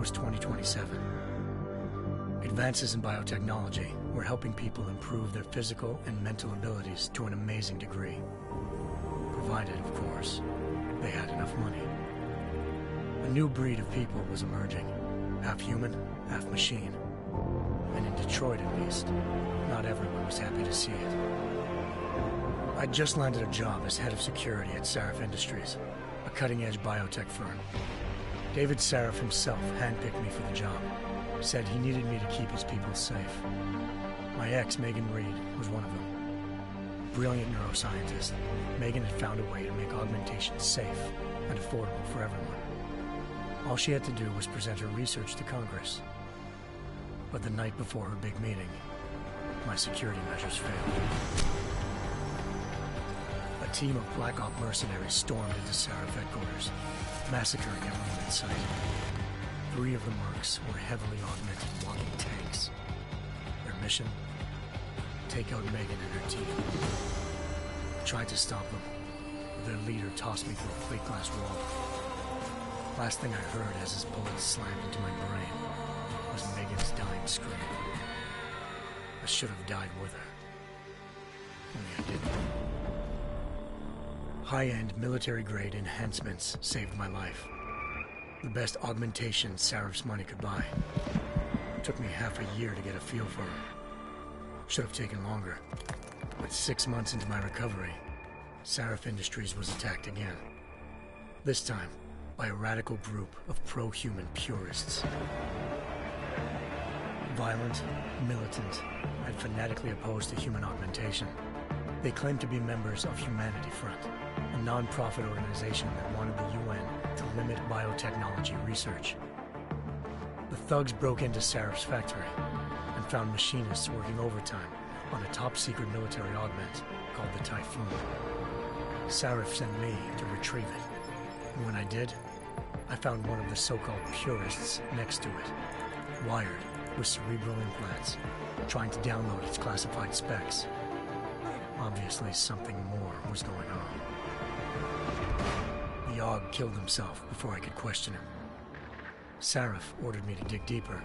was 2027. Advances in biotechnology were helping people improve their physical and mental abilities to an amazing degree. Provided, of course, they had enough money. A new breed of people was emerging, half human, half machine. And in Detroit, at least, not everyone was happy to see it. I'd just landed a job as head of security at Sarif Industries, a cutting-edge biotech firm. David Sarif himself handpicked me for the job, said he needed me to keep his people safe. My ex, Megan Reed, was one of them. Brilliant neuroscientist, Megan had found a way to make augmentation safe and affordable for everyone. All she had to do was present her research to Congress. But the night before her big meeting, my security measures failed. A team of Black Op mercenaries stormed into Sarif headquarters, massacring everyone in sight. 3 of the mercs were heavily augmented walking tanks. Their mission? Take out Megan and her team. I tried to stop them, but their leader tossed me through a plate glass wall. Last thing I heard as his bullets slammed into my brain was Megan's dying scream. I should have died with her. Only I didn't. High-end military-grade enhancements saved my life. The best augmentation Sarif's money could buy. It took me half a year to get a feel for her. Should have taken longer. But 6 months into my recovery, Sarif Industries was attacked again. This time, by a radical group of pro-human purists. Violent, militant, and fanatically opposed to human augmentation. They claimed to be members of Humanity Front, a non-profit organization that wanted the UN to limit biotechnology research. The thugs broke into Sarif's factory and found machinists working overtime on a top-secret military augment called the Typhoon. Sarif sent me to retrieve it, and when I did, I found one of the so-called purists next to it, wired with cerebral implants, trying to download its classified specs. Obviously, something more was going on. The Aug killed himself before I could question him. Sarif ordered me to dig deeper,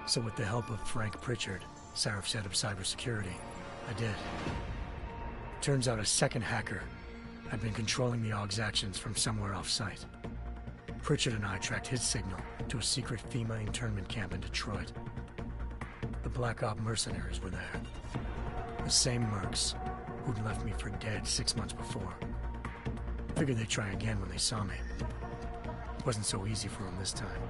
so with the help of Frank Pritchard, Sarif's head of cybersecurity, I did. Turns out a second hacker had been controlling the Aug's actions from somewhere off-site. Pritchard and I tracked his signal to a secret FEMA internment camp in Detroit. The Black Op mercenaries were there. The same mercs who'd left me for dead 6 months before. Figured they'd try again when they saw me. It wasn't so easy for them this time.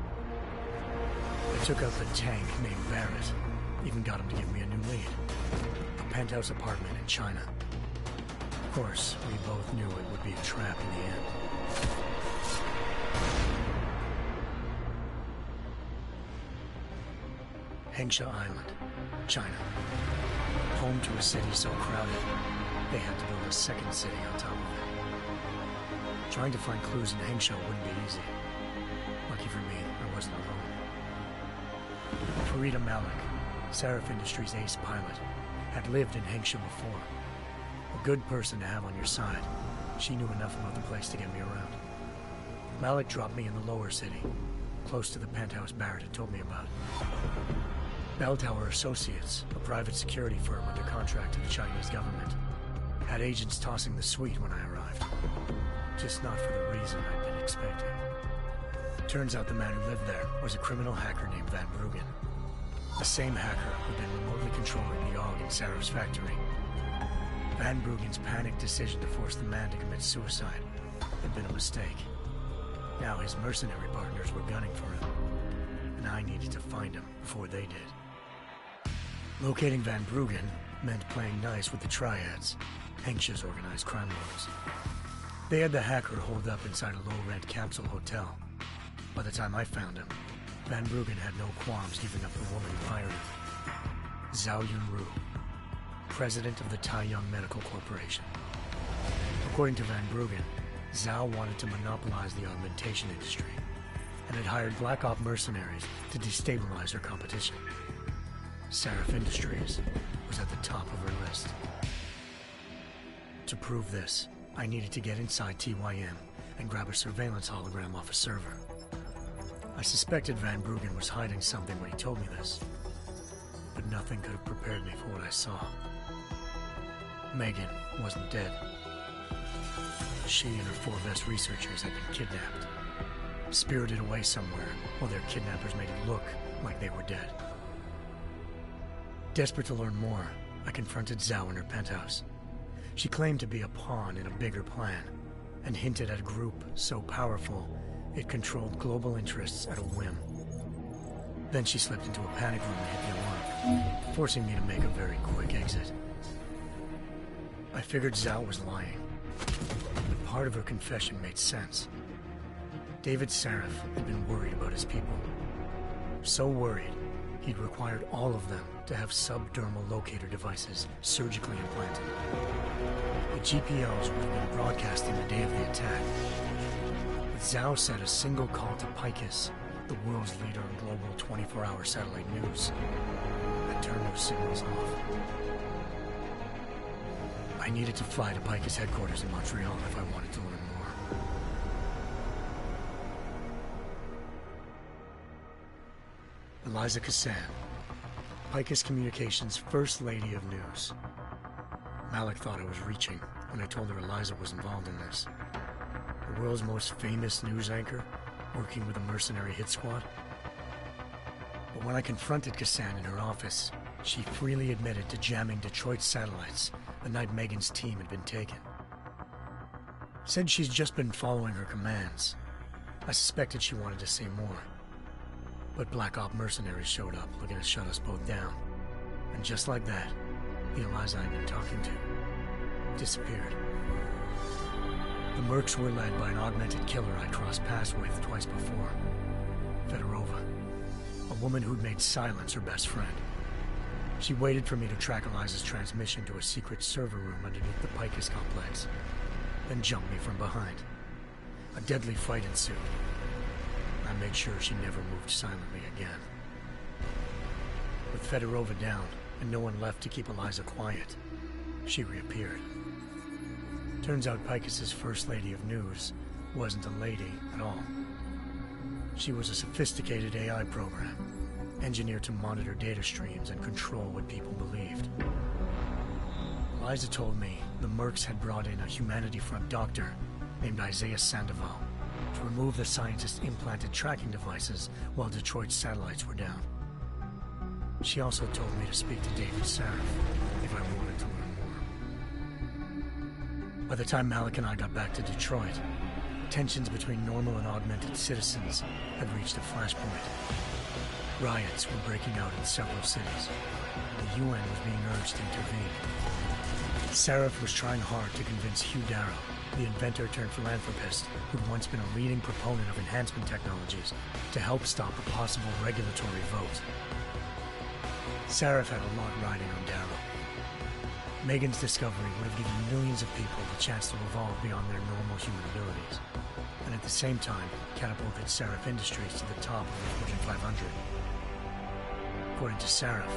I took out the tank named Barrett, even got him to give me a new lead. A penthouse apartment in China. Of course, we both knew it would be a trap in the end. Hengsha Island, China. Home to a city so crowded, they had to build a second city on top of it. Trying to find clues in Hengsha wouldn't be easy. Lucky for me, I wasn't alone. Farida Malik, Sarif Industries' ace pilot, had lived in Hengsha before. A good person to have on your side. She knew enough about the place to get me around. Malik dropped me in the lower city, close to the penthouse Barrett had told me about. Bell Tower Associates, a private security firm under contract to the Chinese government, had agents tossing the suite when I arrived. Just not for the reason I'd been expecting. Turns out the man who lived there was a criminal hacker named Van Bruggen. The same hacker who'd been remotely controlling the Aug in Sarif's factory. Van Bruggen's panicked decision to force the man to commit suicide had been a mistake. Now his mercenary partners were gunning for him, and I needed to find him before they did. Locating Van Bruggen meant playing nice with the Triads, Hengsha's organized crime lords. They had the hacker holed up inside a low-rent capsule hotel. By the time I found him, Van Bruggen had no qualms giving up the woman who hired him. Zhao Yunru, president of the Taiyang Medical Corporation. According to Van Bruggen, Zhao wanted to monopolize the augmentation industry and had hired Black Op mercenaries to destabilize her competition. Sarif Industries was at the top of her list. To prove this, I needed to get inside TYM and grab a surveillance hologram off a server. I suspected Van Bruggen was hiding something when he told me this, but nothing could have prepared me for what I saw. Megan wasn't dead. She and her 4 best researchers had been kidnapped, spirited away somewhere while their kidnappers made it look like they were dead. Desperate to learn more, I confronted Zhao in her penthouse. She claimed to be a pawn in a bigger plan, and hinted at a group so powerful it controlled global interests at a whim. Then she slipped into a panic room and hit the alarm, forcing me to make a very quick exit. I figured Zhao was lying, but part of her confession made sense. David Sarif had been worried about his people. So worried, he'd required all of them to have subdermal locator devices surgically implanted. The GPOs would have been broadcasting the day of the attack. But Zhao said a single call to Picus, the world's leader in global 24-hour satellite news, had turned those signals off. I needed to fly to Picus headquarters in Montreal if I wanted to learn more. Eliza Cassan, Picus Communications' First Lady of News. Malik thought I was reaching when I told her Eliza was involved in this. The world's most famous news anchor, working with a mercenary hit squad. But when I confronted Cassan in her office, she freely admitted to jamming Detroit's satellites the night Megan's team had been taken. Said she's just been following her commands. I suspected she wanted to say more. But Black Op mercenaries showed up looking to shut us both down. And just like that, the Eliza I'd been talking to disappeared. The Mercs were led by an augmented killer I'd crossed paths with twice before. Fedorova, a woman who'd made silence her best friend. She waited for me to track Eliza's transmission to a secret server room underneath the Picus complex, then jumped me from behind. A deadly fight ensued. I made sure she never moved silently again. With Fedorova down and no one left to keep Eliza quiet, she reappeared. Turns out Picus's First Lady of News wasn't a lady at all. She was a sophisticated AI program, engineered to monitor data streams and control what people believed. Eliza told me the Mercs had brought in a Humanity Front doctor named Isaiah Sandoval to remove the scientist's implanted tracking devices while Detroit's satellites were down. She also told me to speak to David Sarif if I wanted to learn more. By the time Malik and I got back to Detroit, tensions between normal and augmented citizens had reached a flashpoint. Riots were breaking out in several cities. The UN was being urged to intervene. Sarif was trying hard to convince Hugh Darrow, the inventor-turned-philanthropist who'd once been a leading proponent of enhancement technologies, to help stop a possible regulatory vote. Sarif had a lot riding on Darrow. Megan's discovery would have given millions of people the chance to evolve beyond their normal human abilities, and at the same time catapulted Sarif Industries to the top of the Fortune 500. According to Sarif,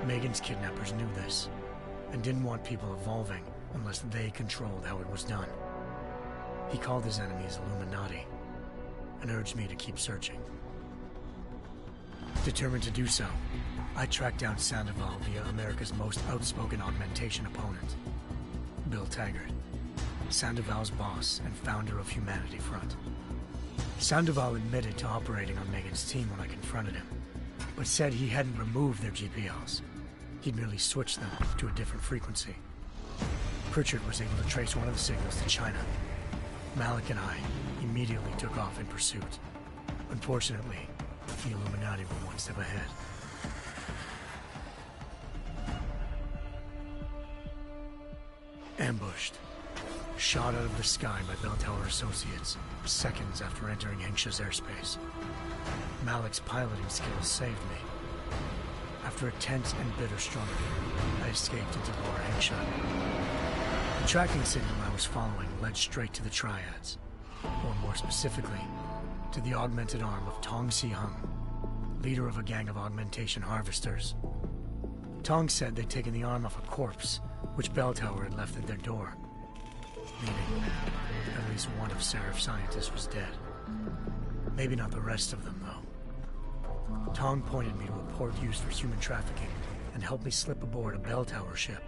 Megan's kidnappers knew this, and didn't want people evolving unless they controlled how it was done. He called his enemies Illuminati, and urged me to keep searching. Determined to do so, I tracked down Sandoval via America's most outspoken augmentation opponent, Bill Taggart, Sandoval's boss and founder of Humanity Front. Sandoval admitted to operating on Megan's team when I confronted him, but said he hadn't removed their GPLs. He'd merely switched them to a different frequency. Pritchard was able to trace one of the signals to China. Malik and I immediately took off in pursuit. Unfortunately, the Illuminati were one step ahead. Ambushed. Shot out of the sky by Bell Tower Associates, seconds after entering Hengsha's airspace. Malik's piloting skills saved me. After a tense and bitter struggle, I escaped into Lower Hengsha. The tracking signal I was following led straight to the Triads, or more specifically, to the augmented arm of Tong Si-hung, leader of a gang of augmentation harvesters. Tong said they'd taken the arm off a corpse, which Bell Tower had left at their door, meaning at least one of Sarif's scientists was dead. Maybe not the rest of them, though. Tong pointed me to a port used for human trafficking and helped me slip aboard a bell tower ship.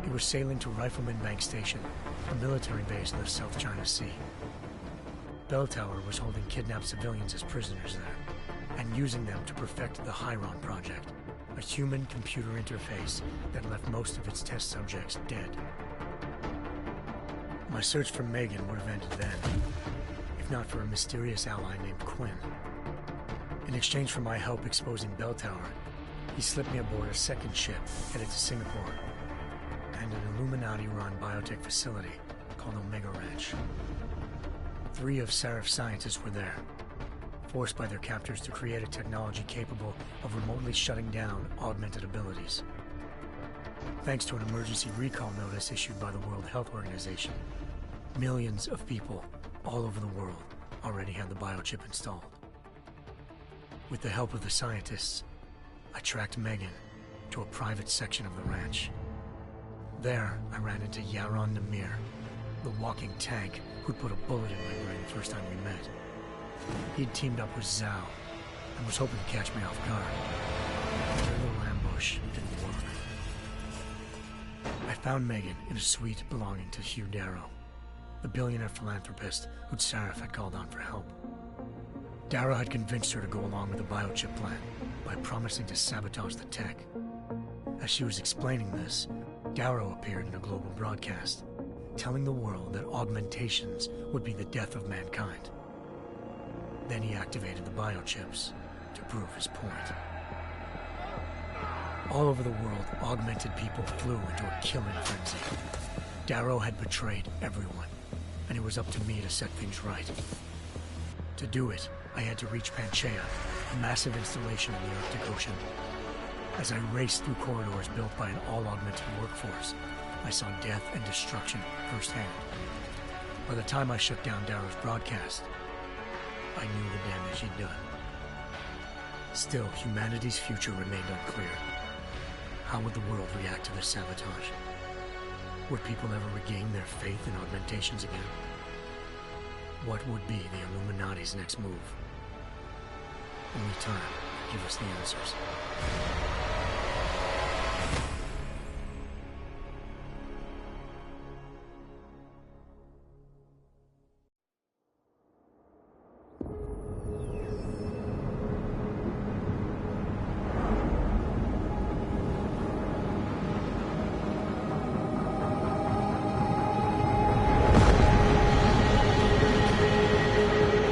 It was sailing to Rifleman Bank Station, a military base in the South China Sea. Bell Tower was holding kidnapped civilians as prisoners there, and using them to perfect the Hyron Project, a human-computer interface that left most of its test subjects dead. My search for Megan would have ended then, if not for a mysterious ally named Quinn. In exchange for my help exposing Bell Tower, he slipped me aboard a second ship headed to Singapore and an Illuminati-run biotech facility called Omega Ranch. 3 of Serif's scientists were there, forced by their captors to create a technology capable of remotely shutting down augmented abilities. Thanks to an emergency recall notice issued by the World Health Organization, millions of people all over the world already had the biochip installed. With the help of the scientists, I tracked Megan to a private section of the ranch. There, I ran into Yaron Namir, the walking tank who'd put a bullet in my brain the first time we met. He'd teamed up with Zhao and was hoping to catch me off guard. Their little ambush didn't work. I found Megan in a suite belonging to Hugh Darrow, the billionaire philanthropist who'd Serif had called on for help. Darrow had convinced her to go along with the biochip plan by promising to sabotage the tech. As she was explaining this, Darrow appeared in a global broadcast, telling the world that augmentations would be the death of mankind. Then he activated the biochips to prove his point. All over the world, augmented people flew into a killing frenzy. Darrow had betrayed everyone, and it was up to me to set things right. To do it, I had to reach Panchaea, a massive installation in the Arctic Ocean. As I raced through corridors built by an all-augmented workforce, I saw death and destruction firsthand. By the time I shut down Darrow's broadcast, I knew the damage he'd done. Still, humanity's future remained unclear. How would the world react to this sabotage? Would people ever regain their faith in augmentations again? What would be the Illuminati's next move? Only time will give us the answers.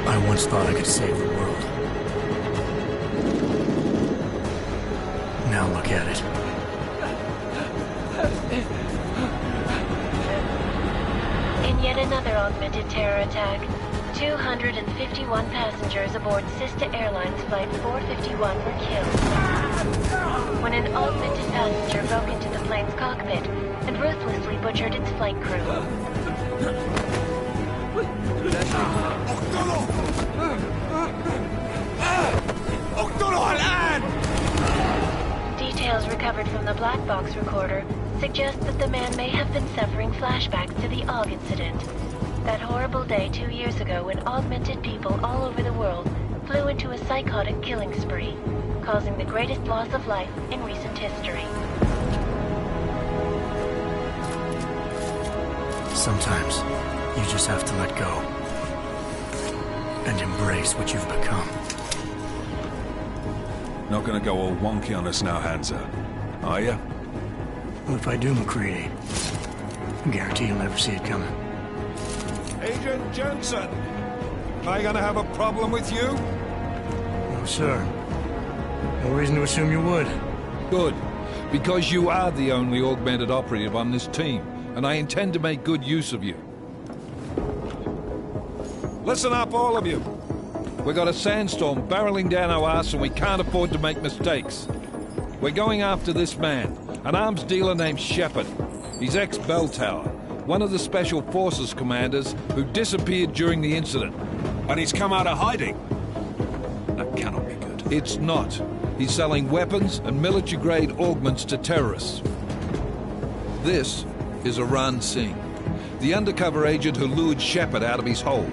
I once thought I could save the world. Now look at it. In yet another augmented terror attack, 251 passengers aboard Sister Airlines Flight 451 were killed when an augmented passenger broke into the plane's cockpit and ruthlessly butchered its flight crew. Details recovered from the black box recorder suggest that the man may have been suffering flashbacks to the AUG incident. That horrible day 2 years ago when augmented people all over the world flew into a psychotic killing spree, causing the greatest loss of life in recent history. Sometimes you just have to let go and embrace what you've become. Not gonna go all wonky on us now, Hansa, are ya? Well, if I do, McCready, I guarantee you'll never see it coming. Agent Jensen, am I gonna have a problem with you? No, sir. No reason to assume you would. Good, because you are the only augmented operative on this team, and I intend to make good use of you. Listen up, all of you. We got a sandstorm barreling down our arse and we can't afford to make mistakes. We're going after this man, an arms dealer named Shepard. He's ex-Bell Tower, one of the Special Forces commanders who disappeared during the incident. And he's come out of hiding? That cannot be good. It's not. He's selling weapons and military-grade augments to terrorists. This is Aran Singh, the undercover agent who lured Shepard out of his hole.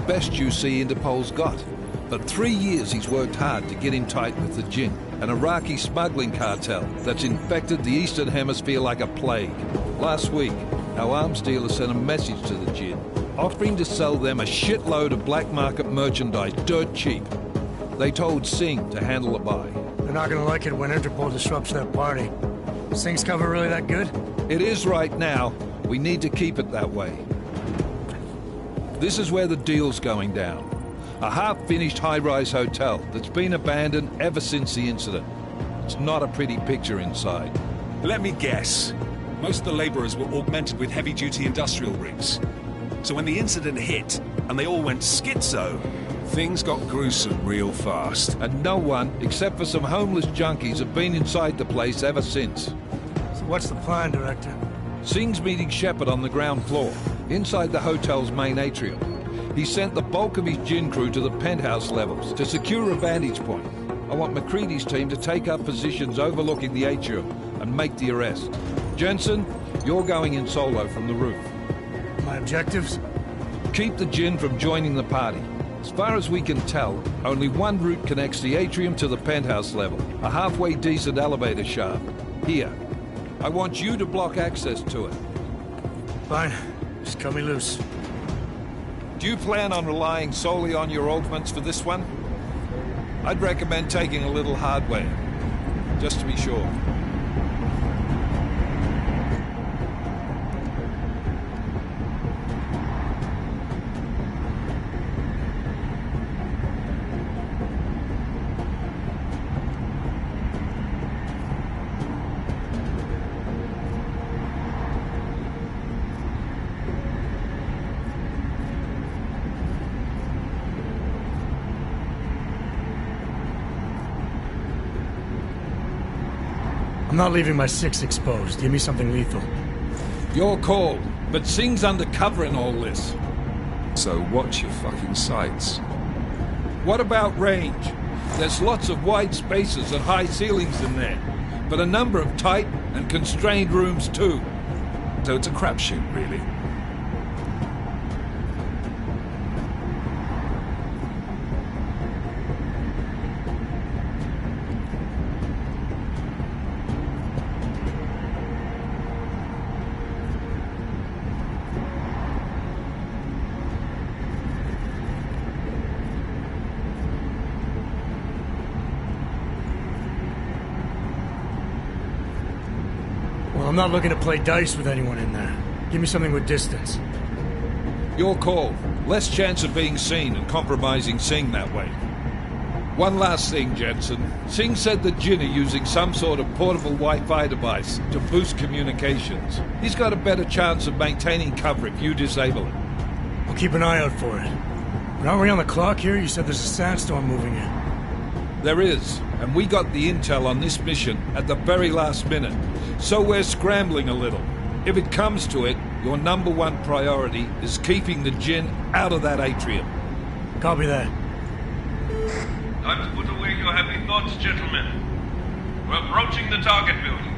best UC Interpol's got. For 3 years he's worked hard to get in tight with the Jinn, an Iraqi smuggling cartel that's infected the Eastern Hemisphere like a plague. Last week, our arms dealer sent a message to the Jinn, offering to sell them a shitload of black market merchandise dirt cheap. They told Singh to handle the buy. They're not gonna like it when Interpol disrupts that party. Singh's cover really that good? It is right now. We need to keep it that way. This is where the deal's going down. A half-finished high-rise hotel that's been abandoned ever since the incident. It's not a pretty picture inside. Let me guess. Most of the laborers were augmented with heavy-duty industrial rigs. So when the incident hit, and they all went schizo, things got gruesome real fast. And no one, except for some homeless junkies, have been inside the place ever since. So what's the plan, Director? Singh's meeting Shepard on the ground floor, inside the hotel's main atrium. He sent the bulk of his Jinn crew to the penthouse levels to secure a vantage point. I want McCready's team to take up positions overlooking the atrium and make the arrest. Jensen, you're going in solo from the roof. My objectives? Keep the Jinn from joining the party. As far as we can tell, only one route connects the atrium to the penthouse level, a halfway decent elevator shaft. Here. I want you to block access to it. Fine. Just cut me loose. Do you plan on relying solely on your augments for this one? I'd recommend taking a little hardware, just to be sure. I'm not leaving my 6 exposed. Give me something lethal. Your call, but Singh's undercover in all this. So watch your fucking sights. What about range? There's lots of wide spaces and high ceilings in there, but a number of tight and constrained rooms too. So it's a crapshoot, really. Well, I'm not looking to play dice with anyone in there. Give me something with distance. Your call. Less chance of being seen and compromising Singh that way. One last thing, Jensen. Singh said the Jinn are using some sort of portable Wi-Fi device to boost communications. He's got a better chance of maintaining cover if you disable it. I'll keep an eye out for it. But aren't we on the clock here? You said there's a sandstorm moving in. There is, and we got the intel on this mission at the very last minute. So we're scrambling a little. If it comes to it, your #1 priority is keeping the Jinn out of that atrium. Copy that. Time to put away your heavy thoughts, gentlemen. We're approaching the target building.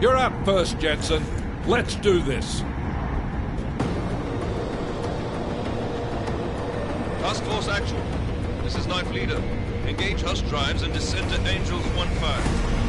You're up first, Jensen. Let's do this. Task Force action. This is Knife Leader. Engage Hush drives and descend to Angels 1-5.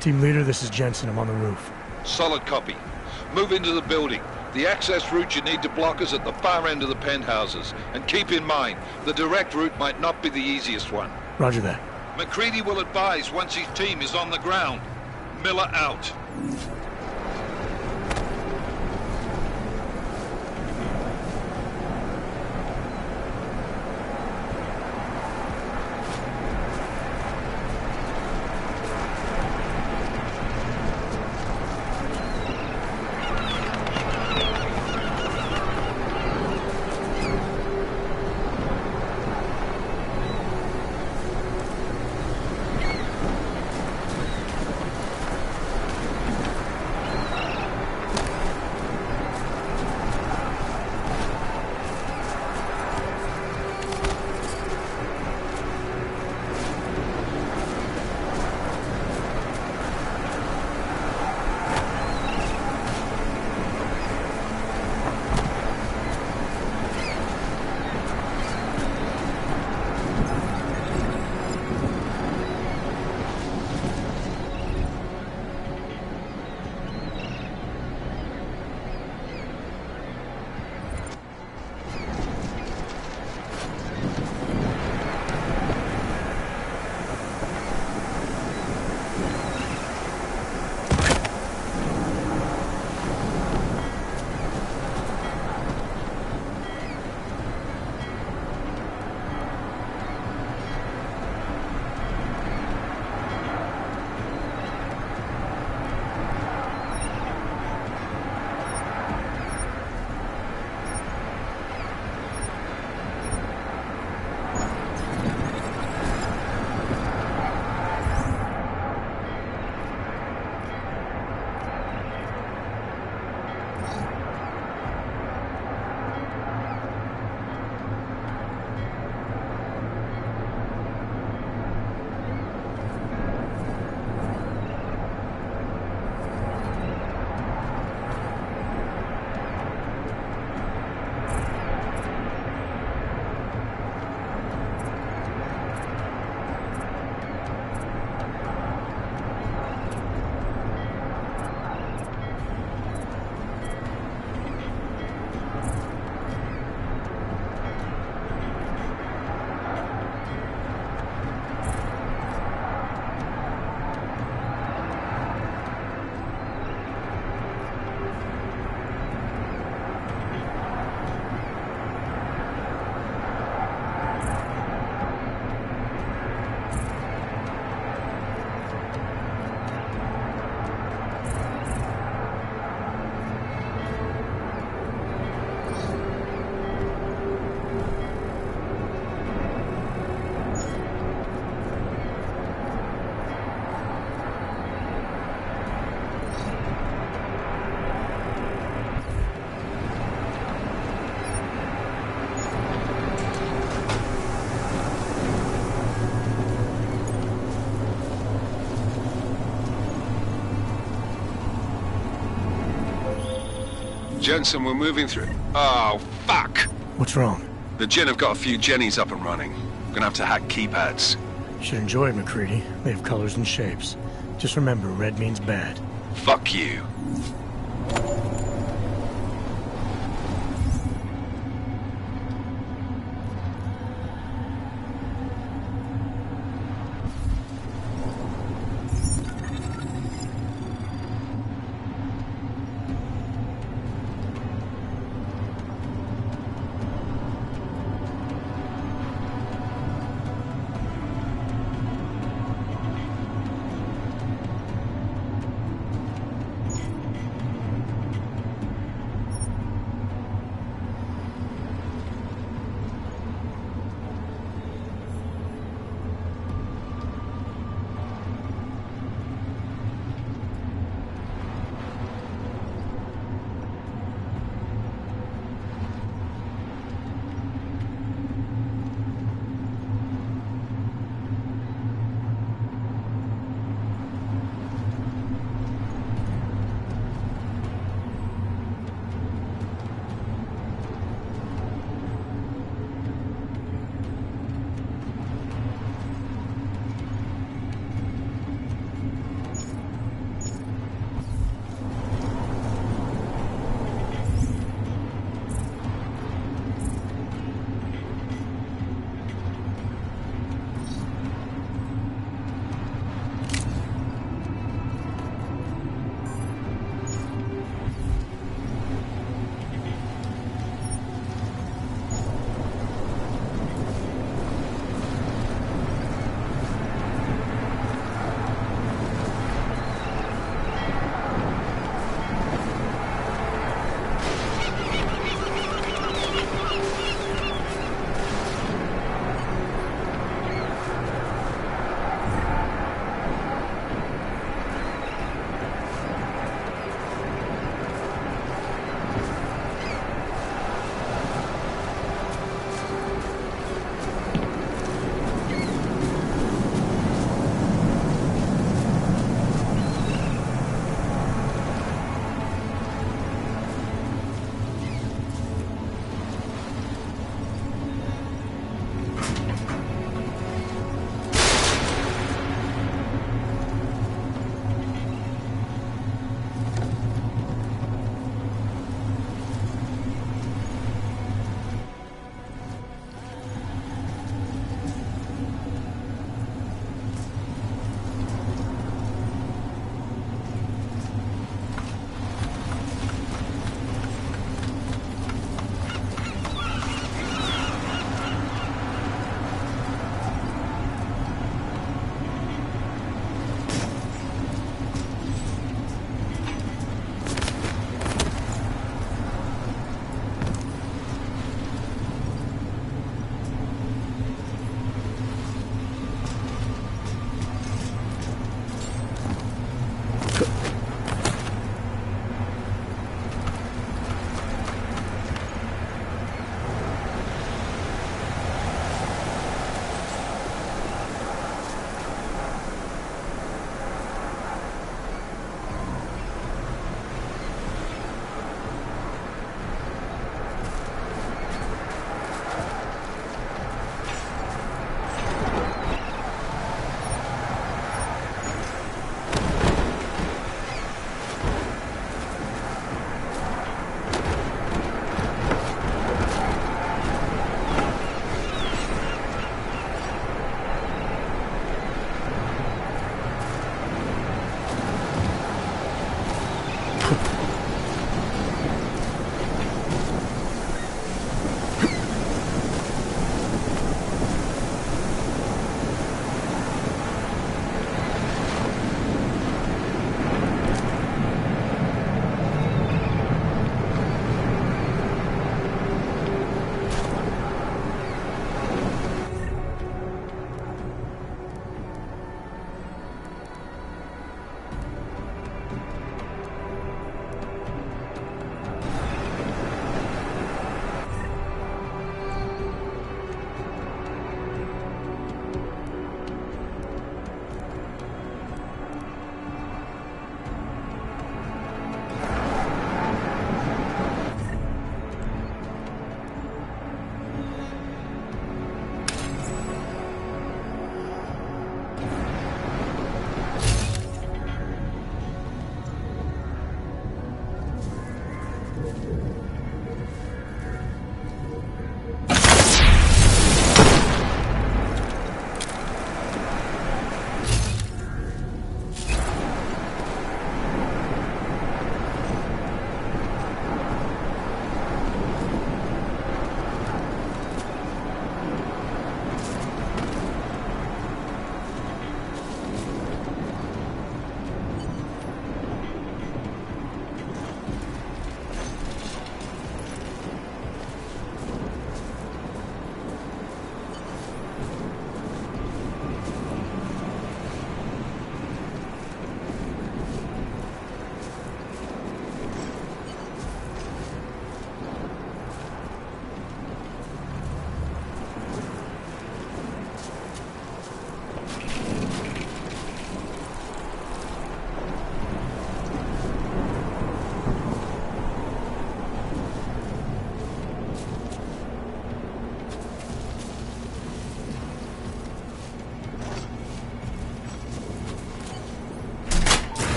Team leader, this is Jensen. I'm on the roof. Solid copy. Move into the building. The access route you need to block is at the far end of the penthouses. And keep in mind, the direct route might not be the easiest one. Roger that. McCready will advise once his team is on the ground. Miller out. Jensen, we're moving through. Oh, fuck! What's wrong? The Jinn have got a few Jennies up and running. Gonna have to hack keypads. You should enjoy it, McCready. They have colors and shapes. Just remember, red means bad. Fuck you.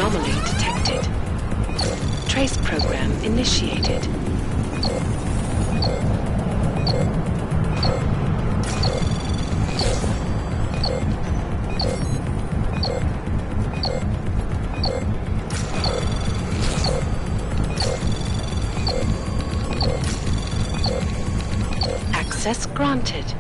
Anomaly detected. Trace program initiated. Access granted.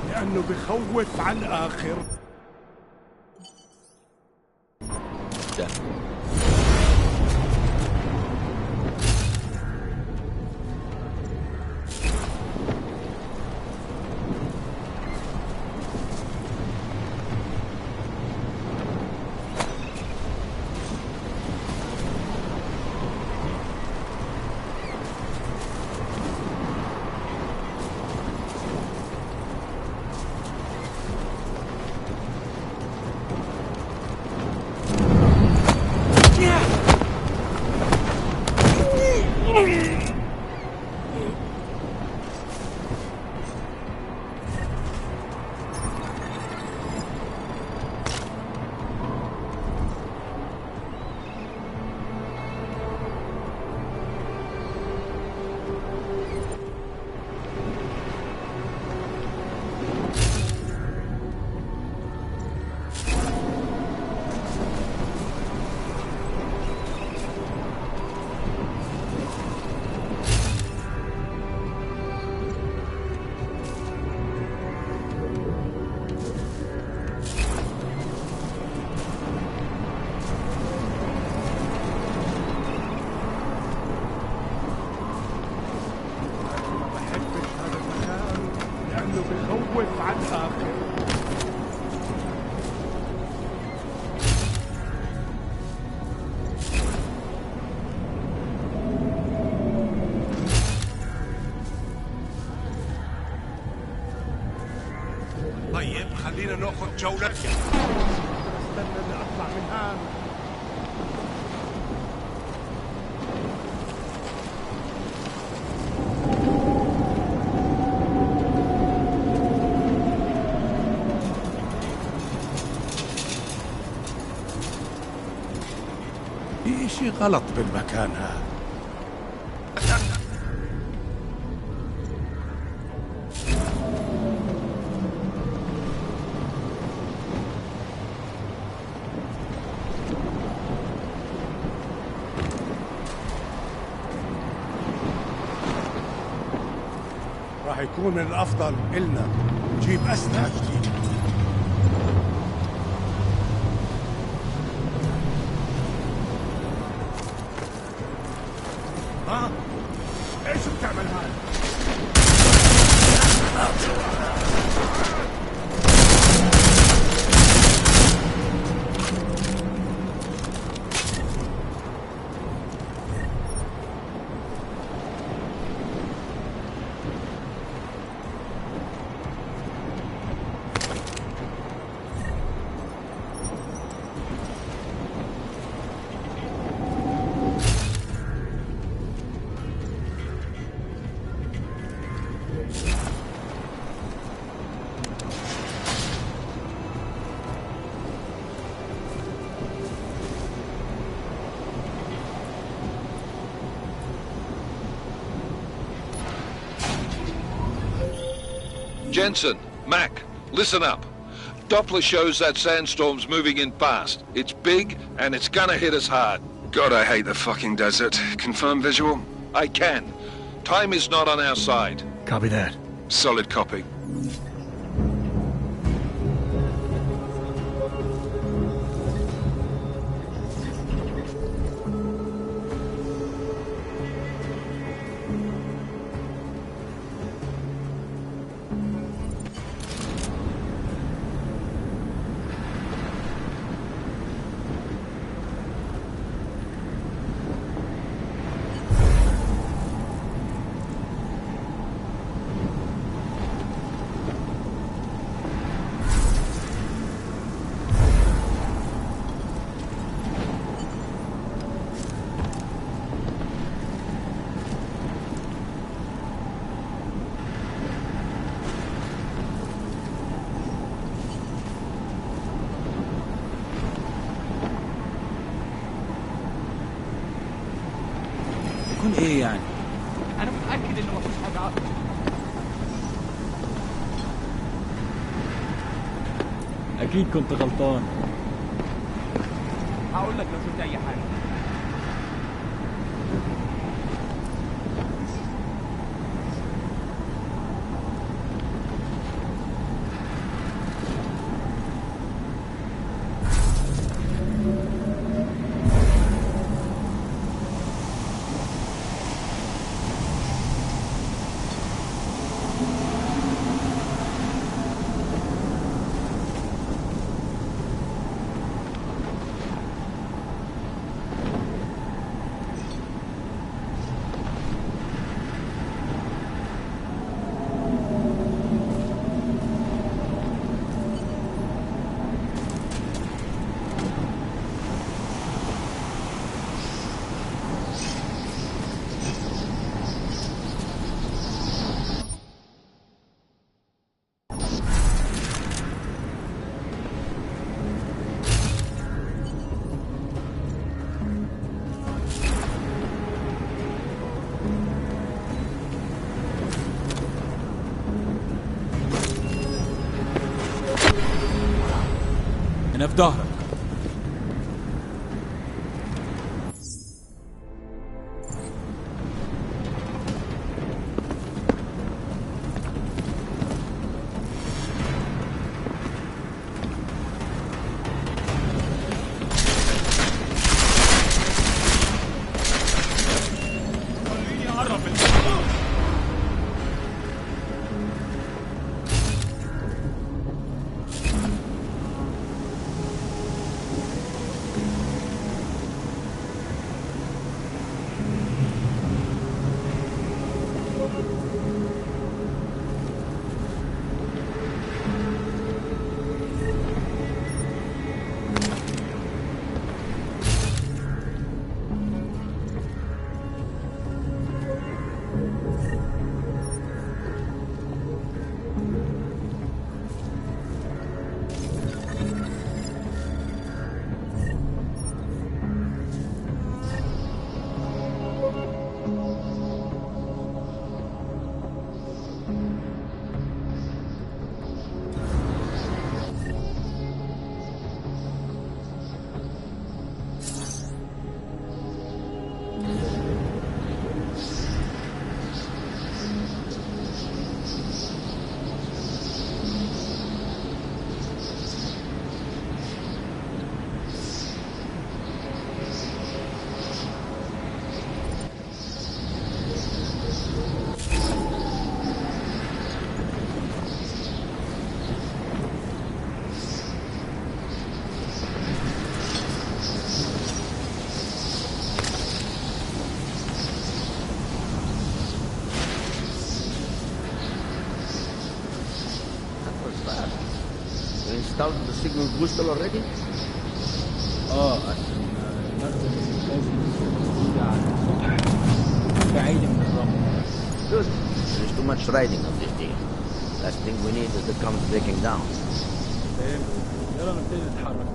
لأنه بخوف على الآخر. بخوف على الآخر. طيب خلينا ناخذ جولة. خليني اطلع من هان. في اشي غلط بالمكان هذا. راح يكون من الافضل إلنا نجيب اسلحه جديده. ها؟ ايش بتعمل هاي؟ Jensen, Mac, listen up. Doppler shows that sandstorm's moving in fast. It's big, and it's gonna hit us hard. God, I hate the fucking desert. Confirm visual? I can. Time is not on our side. Copy that. Solid copy. يكون ايه يعني؟ انا متاكد انه مفيش حاجه اكتر. اكيد كنت غلطان. هقول لك لو شفت اي حاجه. انا في ظهرك. installed the signal booster already? عشان نخدم الخازن الموجودة على السطح بعيدة من الرمل. Good. There's too much riding on this deal. Last thing we need is the comms breaking down. فهمت. يلا نبتدي نتحرك.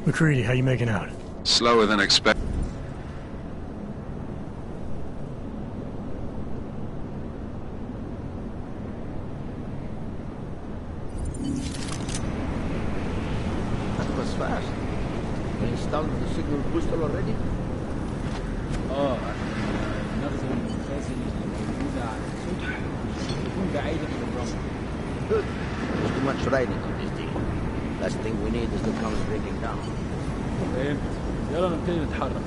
McCready, how you making out? Slower than expected. That was fast. We installed the signal booster already? عشان نخدم الخازن الموجودة على السطح تكون بعيدة من الرمل. Good. There's too much riding on this deal. Last thing we need is the comms breaking down. فهمت. يلا نبتدي نتحرك.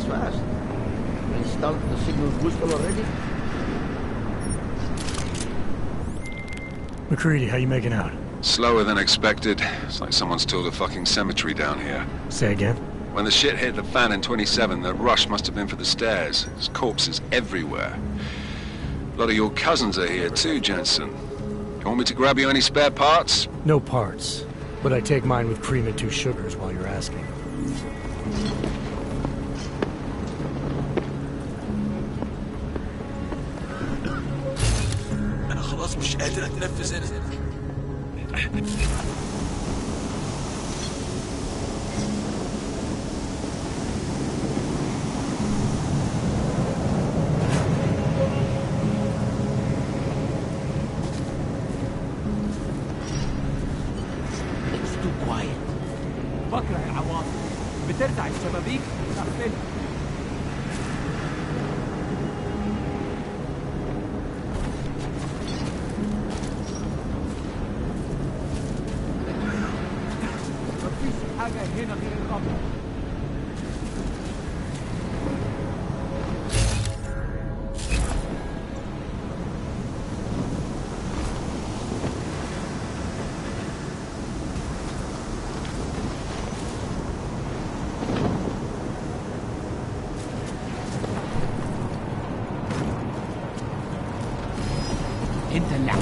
Fast. We installed the signal booster already? McCready, how you making out? Slower than expected. It's like someone's tilled a fucking cemetery down here. Say again? When the shit hit the fan in 27, the rush must have been for the stairs. There's corpses everywhere. A lot of your cousins are here too, Jensen. You want me to grab you any spare parts? No parts. But I take mine with cream and 2 sugars while you're asking. مش قادر اتنفس هنا. It's too quiet. بكره العواصف. بترزع الشبابيك ونقفلها. حاجة هنا غير الرمل. انت اللي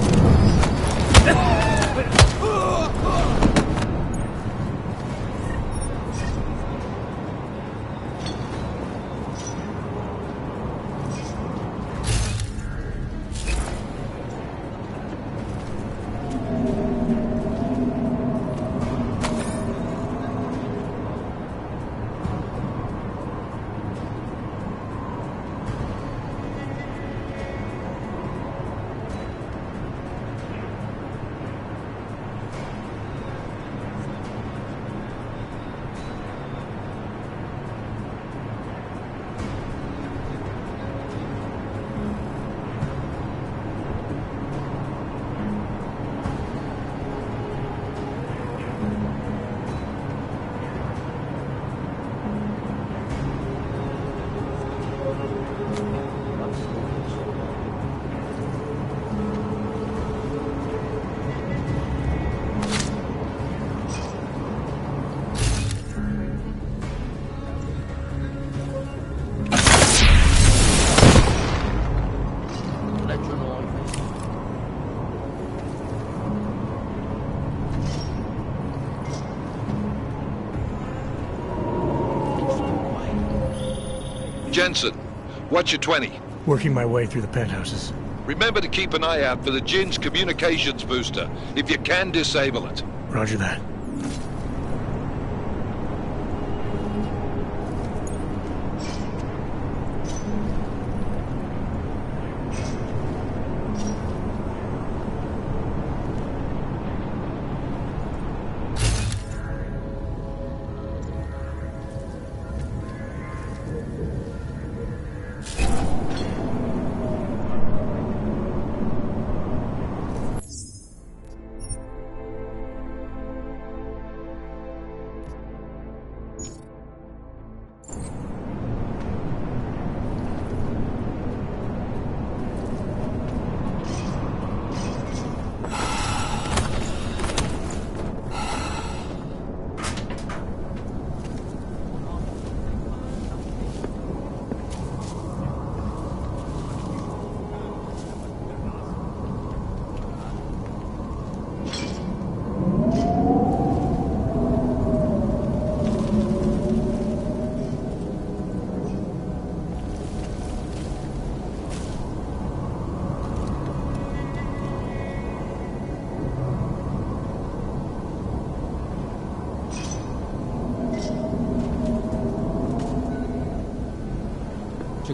Jensen, what's your 20? Working my way through the penthouses. Remember to keep an eye out for the Jin's communications booster. If you can, disable it. Roger that.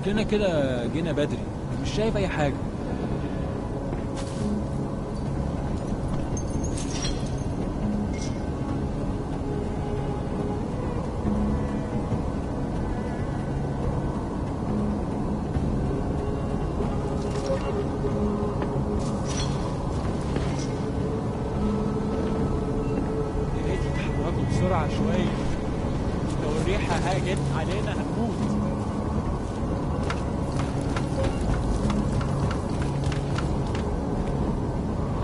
شكلنا كده جينا بدري، مش شايف اي حاجه. بسرعة شوية، لو الريحة هاجت علينا هنموت.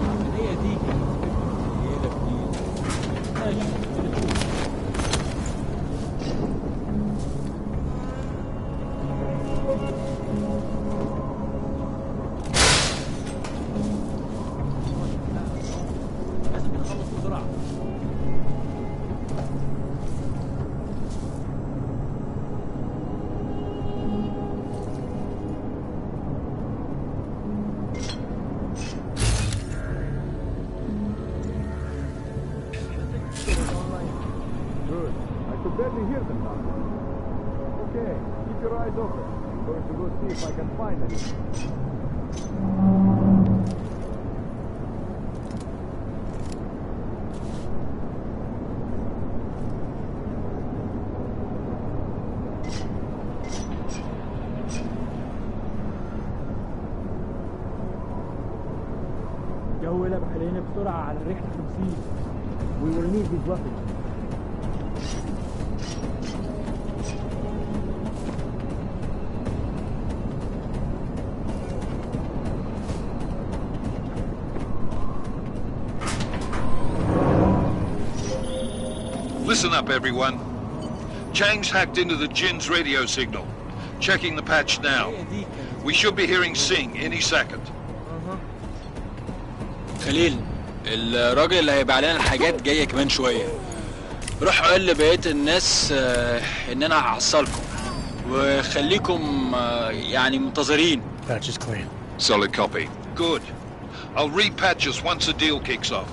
العملية دي ليلة جديدة. ماشي لازم نخلص بسرعة. Barely hear them now. Okay, keep your eyes open. I'm going to go see if I can find anything. الجو قلب علينا بسرعة على الريحة 50. We will need these weapons. Listen up, everyone. Chang's hacked into the Jin's radio signal. Checking the patch now. We should be hearing Sing any second. خليل، الراجل اللي هيبقى علينا الحاجات جاية كمان شوية. روح قول لبقية الناس ان انا هحصلكم وخليكم يعني منتظرين. Patch is clean. Solid copy. Good. I'll repatch us once the deal kicks off.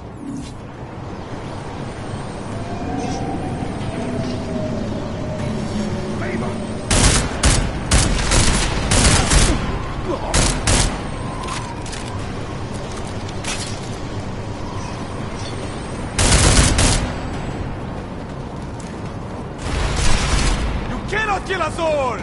Cannot kill us all!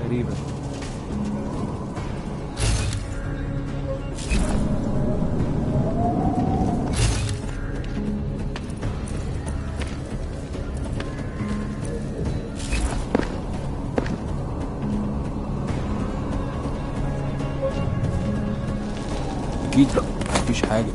غريبة. أكيد مفيش حاجة.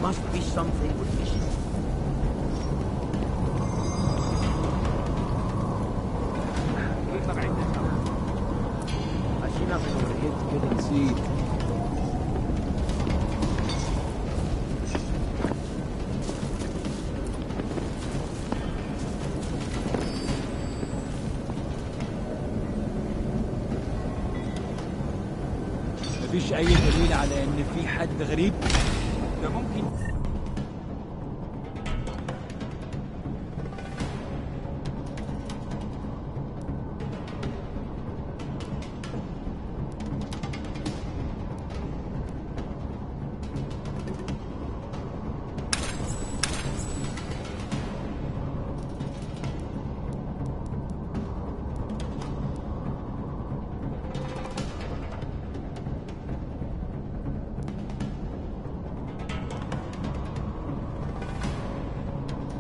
must be something we're missing. I see nothing over here to get in. See. مفيش أي دليل على إن في حد غريب؟ ده ممكن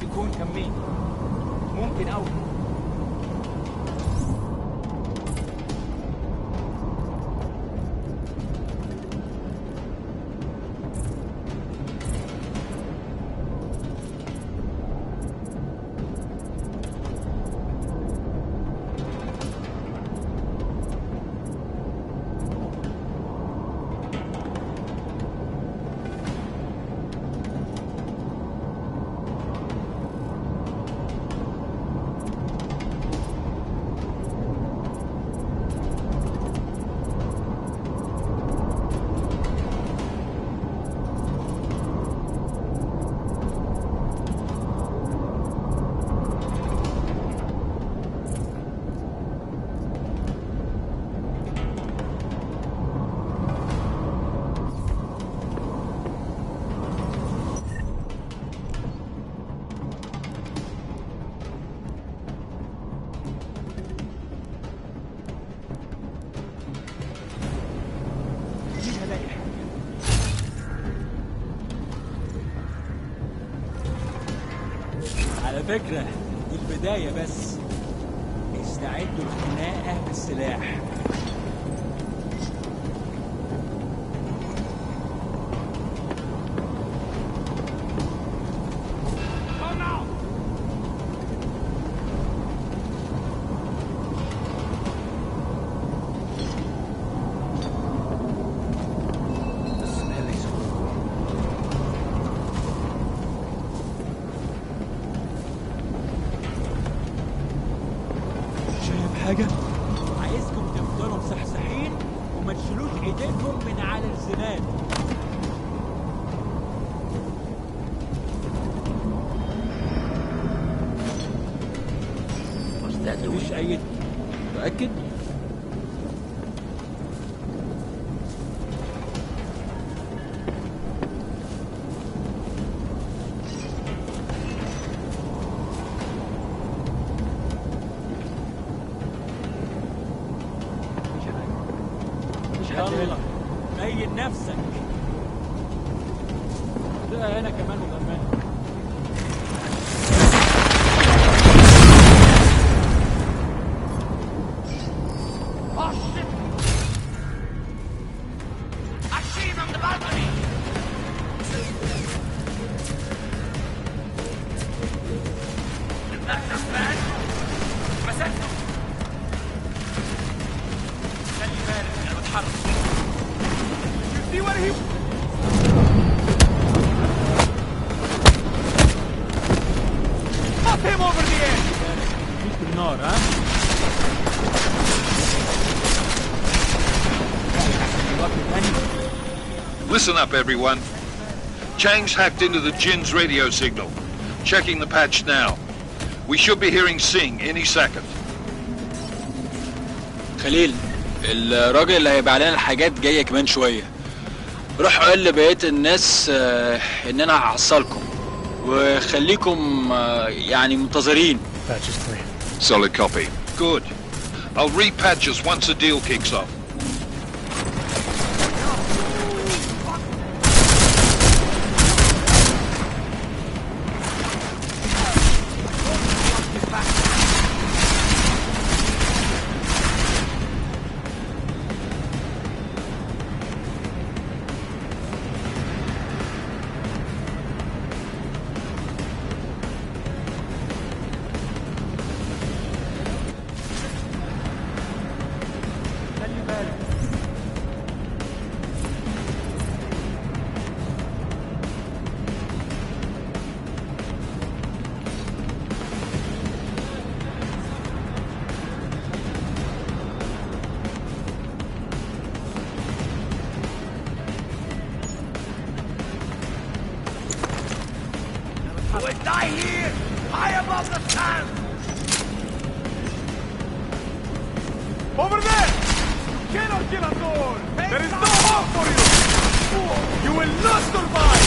يكون كمين ممكن أوي على فكرة دي البداية بس استعدوا للخناقة بالسلاح حاجة عايزكم تفضلوا مصحصحين وما تشيلوش ايديكم من على الزناد مفيش اي متأكد؟ يلا بين نفسك ده هنا كمان وكمان Listen up, everyone. Chang's hacked into the Jin's radio signal. Checking the patch now. We should be hearing Sing any second. خليل الراجل اللي هيبقى علينا الحاجات جايه كمان شويه. روح قول لبقيه الناس ان انا هحصلكم وخليكم يعني منتظرين. Solid copy. Good. I'll repatch us once the deal kicks off. will die here, high above the sand! Over there! You cannot kill us all! There is no hope for you! You will not survive!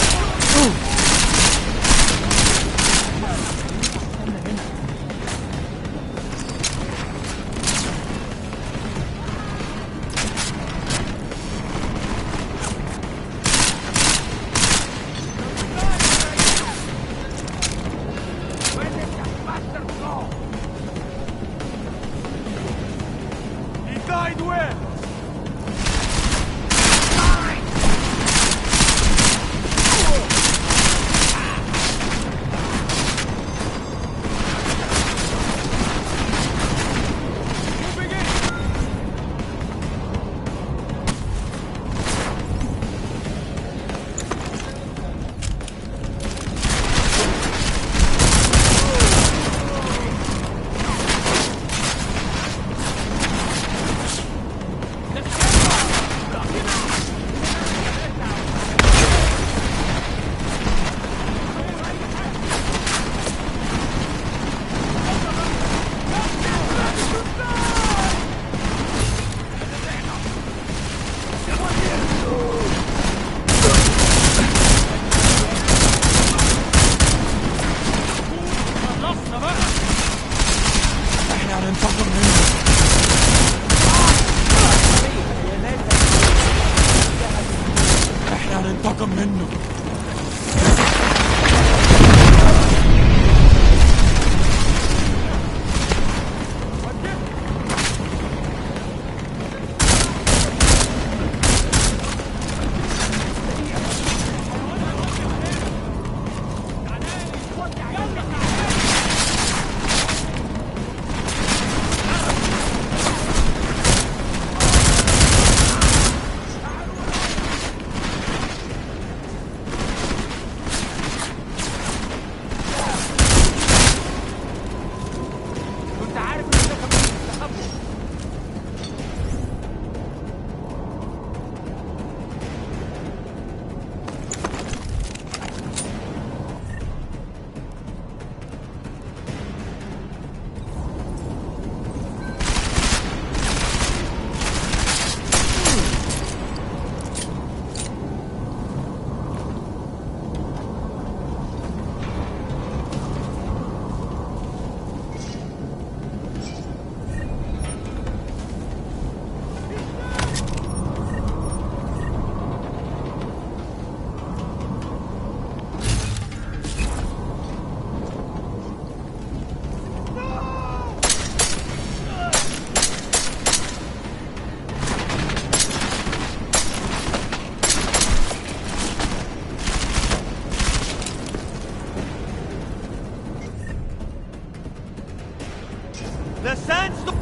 The sandstorm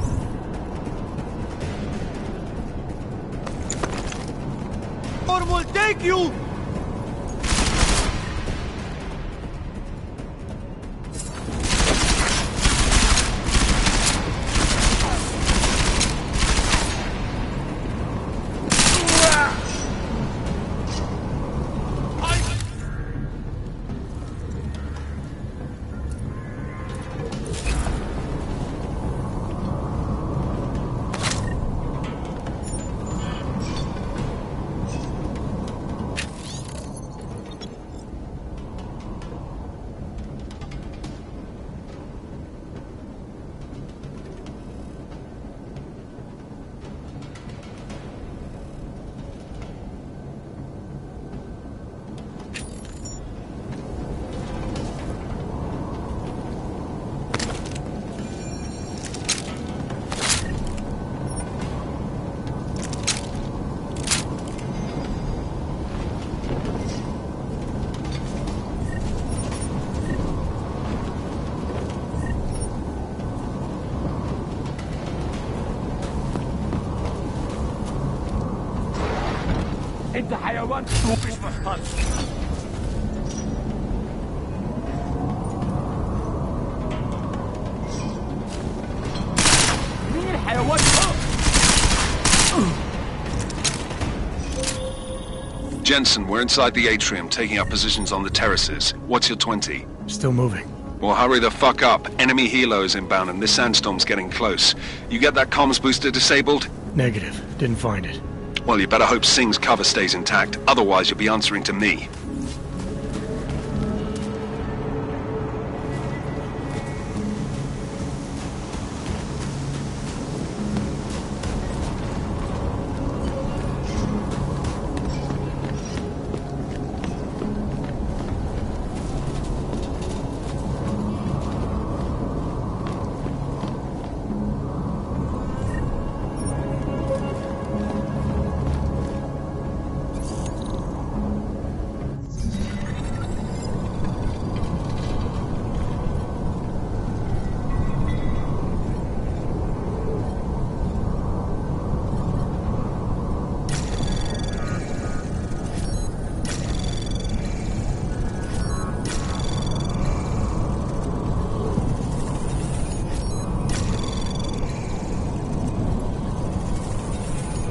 will take you! انت حيوان مش محتاج. مين الحيوان؟ Jensen, we're inside the atrium, taking up positions on the terraces. What's your 20? Still moving. Well, hurry the fuck up. Enemy helos inbound and this sandstorm's getting close. You get that comms booster disabled? Negative. Didn't find it. Well, you better hope Singh's cover stays intact. Otherwise, you'll be answering to me.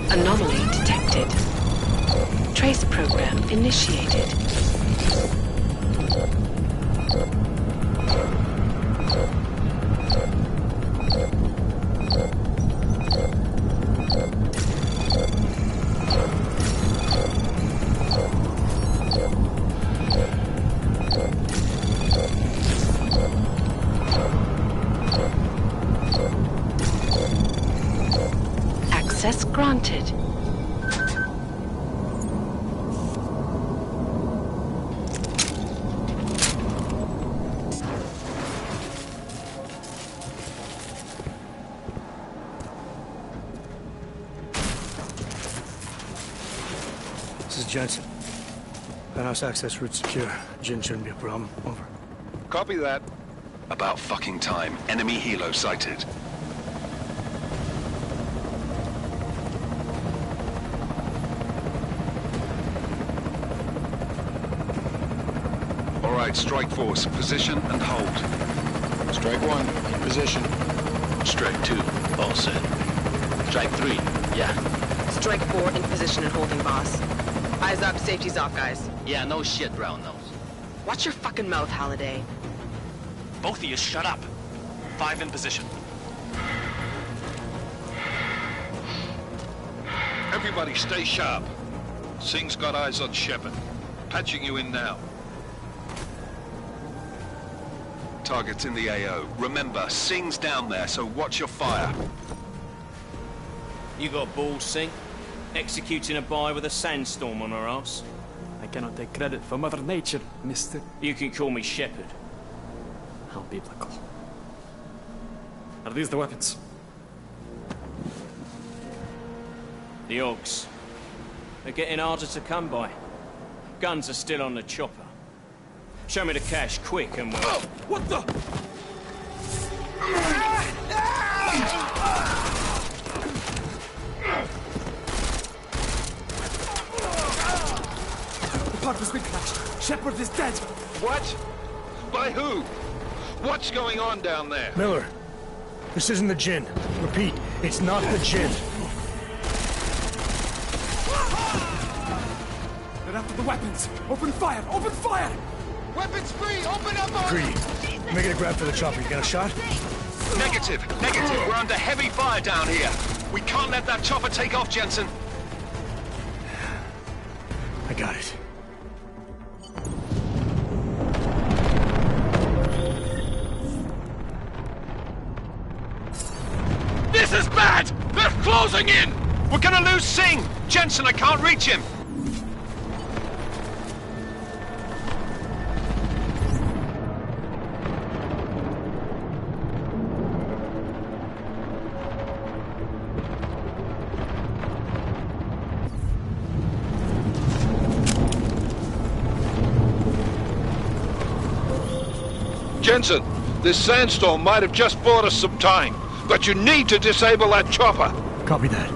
Anomaly detected. Trace program initiated. Access granted. This is Jensen. Penthouse access route secure. Jin shouldn't be a problem. Over. Copy that. About fucking time. Enemy helo sighted. All right, strike force. Position and hold. Strike 1, in position. Strike 2, all set. Strike 3, yeah. Strike 4 in position and holding, boss. Eyes up, safety's off, guys. Yeah, no shit, brown nose. Watch your fucking mouth, Halliday. Both of you, shut up. 5 in position. Everybody stay sharp. Singh's got eyes on Shepard. Patching you in now. Target's in the AO. Remember, Singh's down there, so watch your fire. You got balls, Singh? Executing a buy with a sandstorm on our ass? I cannot take credit for Mother Nature, mister. You can call me Shepard. How biblical. Are these the weapons? The Augs. They're getting harder to come by. Guns are still on the chopper. Show me the cash, quick, and we'll... Oh, what the? The part has been crashed. Shepard is dead. What? By who? What's going on down there? Miller, this isn't the Jinn. Repeat, it's not the Jinn. They're after the weapons. Open fire! Open fire! Weapons free! Open up! Greedy. Make it a grab for the chopper. You got a shot? Negative. We're under heavy fire down here. We can't let that chopper take off, Jensen. I got it. This is bad! They're closing in! We're gonna lose Singh! Jensen, I can't reach him! Jensen, this sandstorm might have just bought us some time, but you need to disable that chopper. Copy that.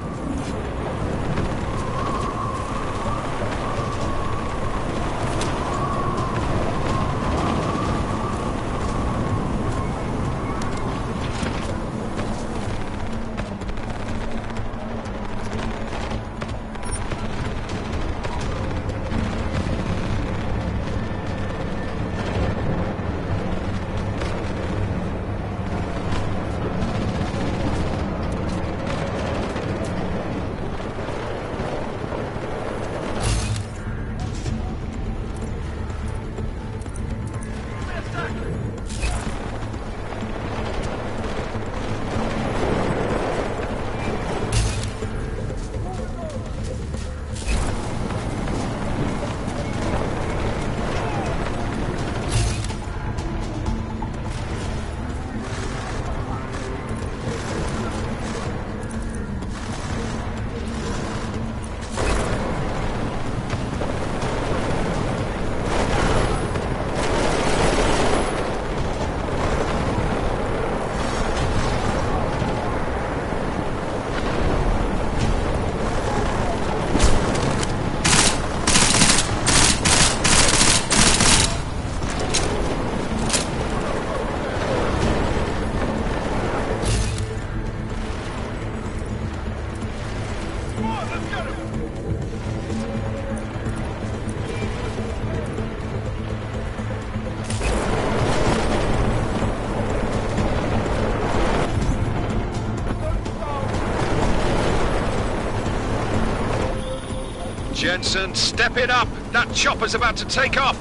Jensen. Step it up. That chopper's about to take off.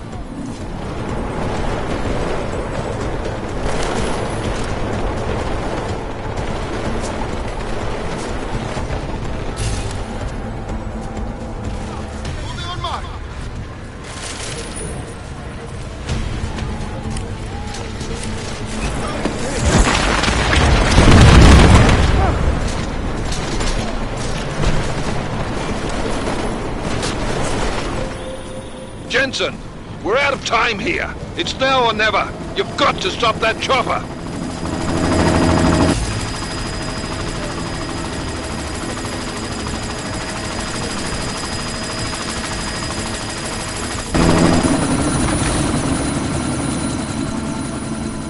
Jensen, we're out of time here. It's now or never. You've got to stop that chopper.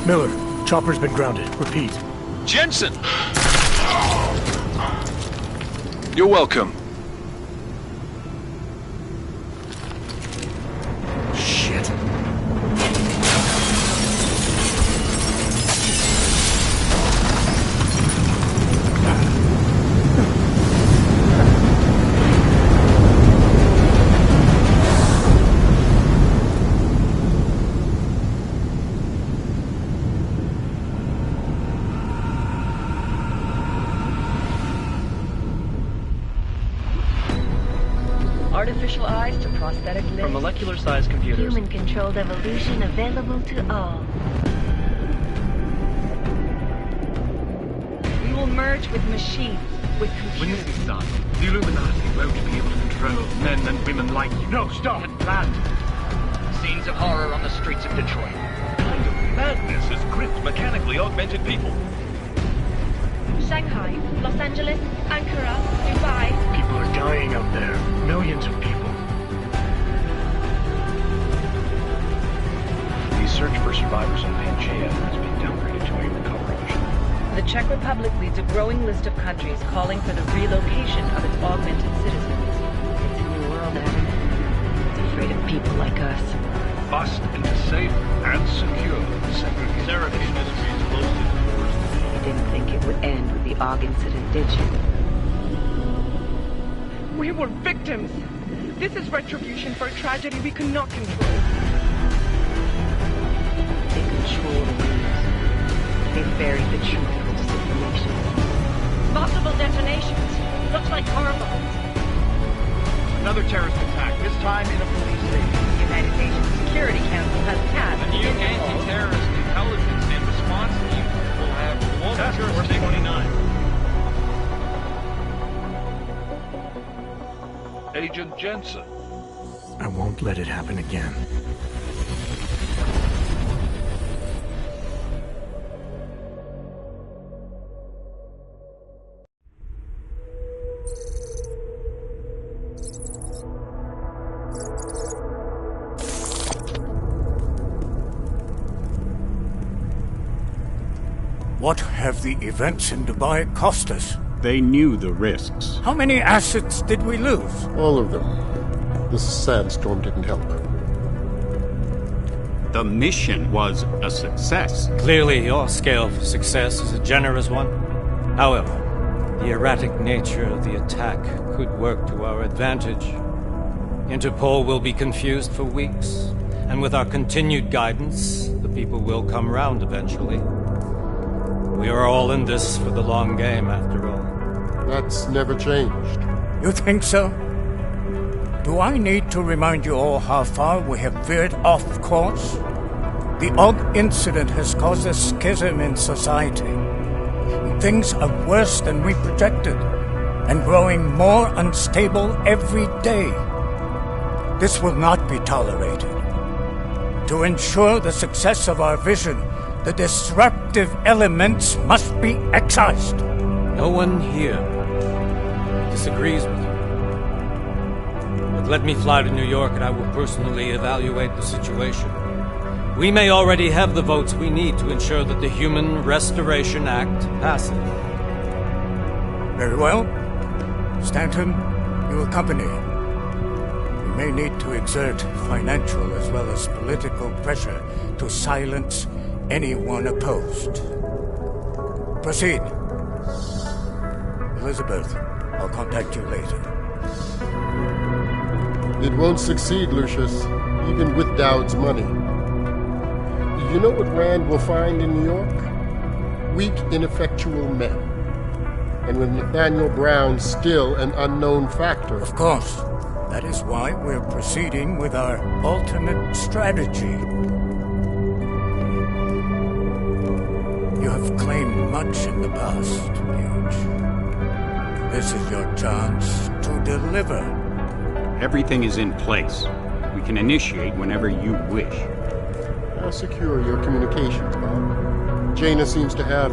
Miller, chopper's been grounded. Repeat. Jensen! You're welcome. Shit. Artificial eyes to prosthetic limbs. From molecular-sized computers. Human-controlled evolution available to all. We will merge with machines, with computers. When this is done, the Illuminati won't be able to control men and women like you. No, stop! And planned. Scenes of horror on the streets of Detroit. What kind of madness has gripped mechanically augmented people? Shanghai, Los Angeles, Ankara, Dubai. People are dying out there. Millions of people. The search for survivors in Pangaea has been downgraded to a recovery mission. The Czech Republic leads a growing list of countries calling for the relocation of its augmented citizens. It's a new world, Adam. It's afraid of people like us. Bust into safe and secure segregation. Seraphim Industries closed its doors. You didn't think it would end with the AUG incident, did you? We were victims. This is retribution for a tragedy we could not control. They control the news. They buried the truth with disinformation. Multiple detonations. Looks like car bombs. Another terrorist attack, this time in a police station. The United Nations Security Council has passed A new anti-terrorist intelligence and response team will have global jurisdiction. 29. Agent Jensen. I won't let it happen again. What have the events in Dubai cost us? They knew the risks. How many assets did we lose? All of them. This sandstorm didn't help. The mission was a success. Clearly, your scale for success is a generous one. However, the erratic nature of the attack could work to our advantage. Interpol will be confused for weeks, and with our continued guidance, the people will come round eventually. We are all in this for the long game, after all. That's never changed. You think so? Do I need to remind you all how far we have veered off course? The AUG incident has caused a schism in society. Things are worse than we projected, and growing more unstable every day. This will not be tolerated. To ensure the success of our vision, the disruptive elements must be excised. No one here disagrees with you. But let me fly to New York and I will personally evaluate the situation. We may already have the votes we need to ensure that the Human Restoration Act passes. Very well. Stanton, you accompany. We may need to exert financial as well as political pressure to silence anyone opposed. Proceed. Elizabeth, I'll contact you later. It won't succeed, Lucius, even with Dowd's money. You know what Rand will find in New York? Weak, ineffectual men. And with Nathaniel Brown still an unknown factor. Of course. That is why we're proceeding with our alternate strategy. You have claimed much in the past, Huge. This is your chance to deliver. Everything is in place. We can initiate whenever you wish. How secure your communications, Bob? Jaina seems to have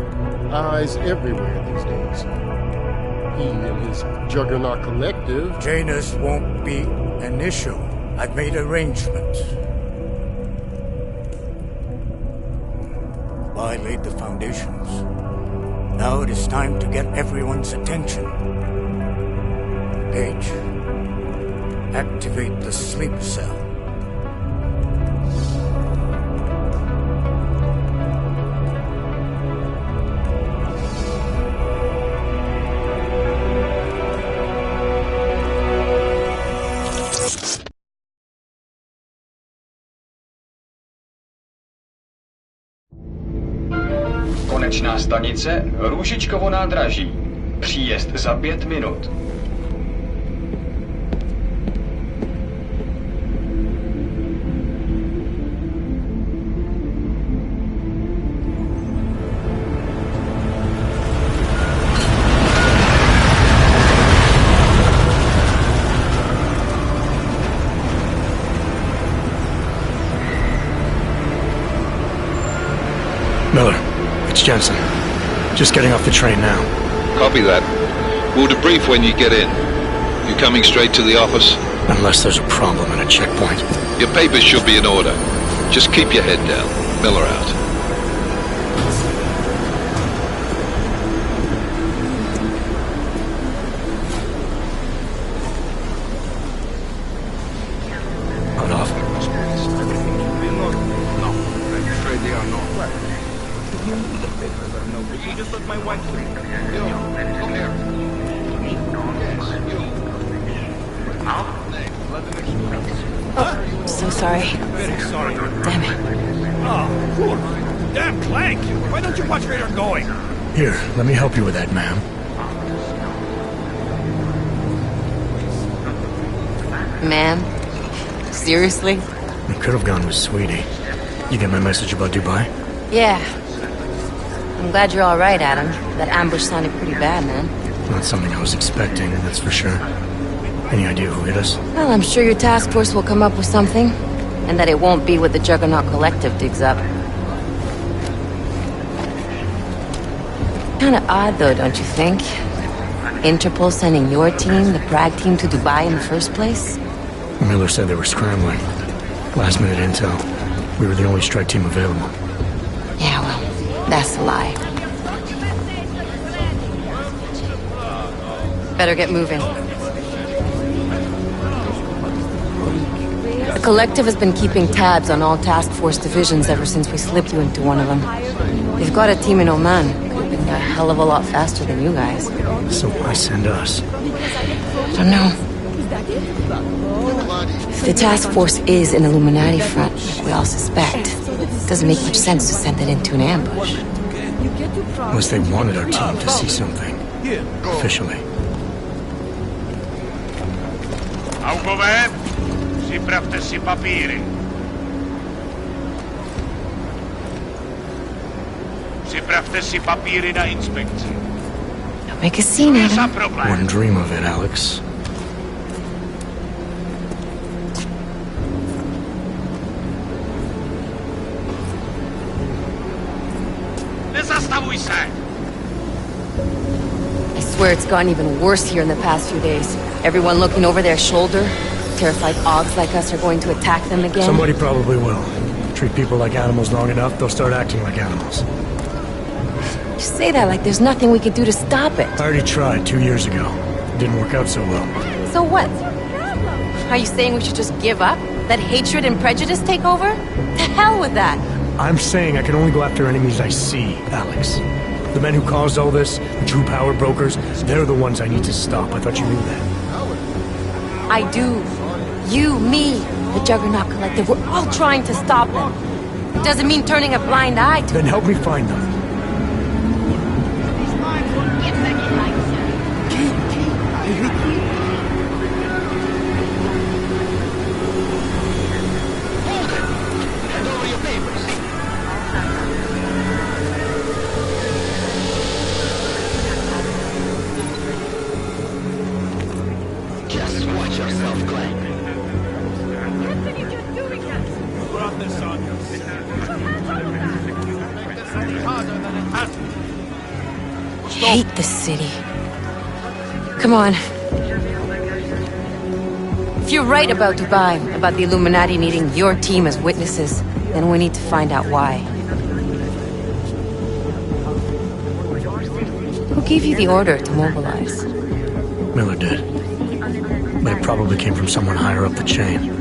eyes everywhere these days. He and his Juggernaut Collective... Janus won't be an issue. I've made arrangements. I laid the foundations. Now it is time to get everyone's attention. Paige, activate the sleep cell. Konečná stanice Růžičkovo nádraží. Příjezd za 5 minut. Miller, it's Jensen. Just getting off the train now. Copy that. We'll debrief when you get in. You coming straight to the office? Unless there's a problem at a checkpoint. Your papers should be in order. Just keep your head down. Miller out. Hold off. No, I'm afraid they are not. You just let my wife sleep. Yo, come here. Oh, so sorry. Very sorry. Damn it. Oh, poor. Damn Clank! Why don't you watch where you're going? Here, let me help you with that, ma'am. Ma'am? Seriously? I could have gone with Sweetie. You get my message about Dubai? Yeah. I'm glad you're all right, Adam. That ambush sounded pretty bad, man. Not something I was expecting, that's for sure. Any idea who hit us? Well, I'm sure your task force will come up with something. And that it won't be what the Juggernaut Collective digs up. Kinda odd, though, don't you think? Interpol sending your team, the Prague team, to Dubai in the first place? Miller said they were scrambling. Last minute intel. We were the only strike team available. Yeah, well, that's a lie. Better get moving. The Collective has been keeping tabs on all task force divisions ever since we slipped you into one of them. They've got a team in Oman. Could have been a hell of a lot faster than you guys. So why send us? Don't know. If the task force is an Illuminati front, like we all suspect, it doesn't make much sense to send it into an ambush. Unless they wanted our team to see something. Officially. Augové, připravte si papíry. Připravte si papíry na inspekci. Don't make a scene, Adam. Wouldn't dream of it, Alex. Nezastavuj se! I swear it's gotten even worse here in the past few days. Everyone looking over their shoulder. Terrified Augs like us are going to attack them again. Somebody probably will. Treat people like animals long enough, they'll start acting like animals. You say that like there's nothing we could do to stop it. I already tried 2 years ago. It didn't work out so well. So what? Are you saying we should just give up? Let hatred and prejudice take over? To hell with that! I'm saying I can only go after enemies I see, Alex. The men who caused all this, the true power brokers, they're the ones I need to stop. I thought you knew that. I do. You, me, the Juggernaut Collective, we're all trying to stop them. It doesn't mean turning a blind eye to... Then help me find them. Hate the city. Come on. If you're right about Dubai, about the Illuminati needing your team as witnesses, then we need to find out why. Who gave you the order to mobilize? Miller did. But it probably came from someone higher up the chain.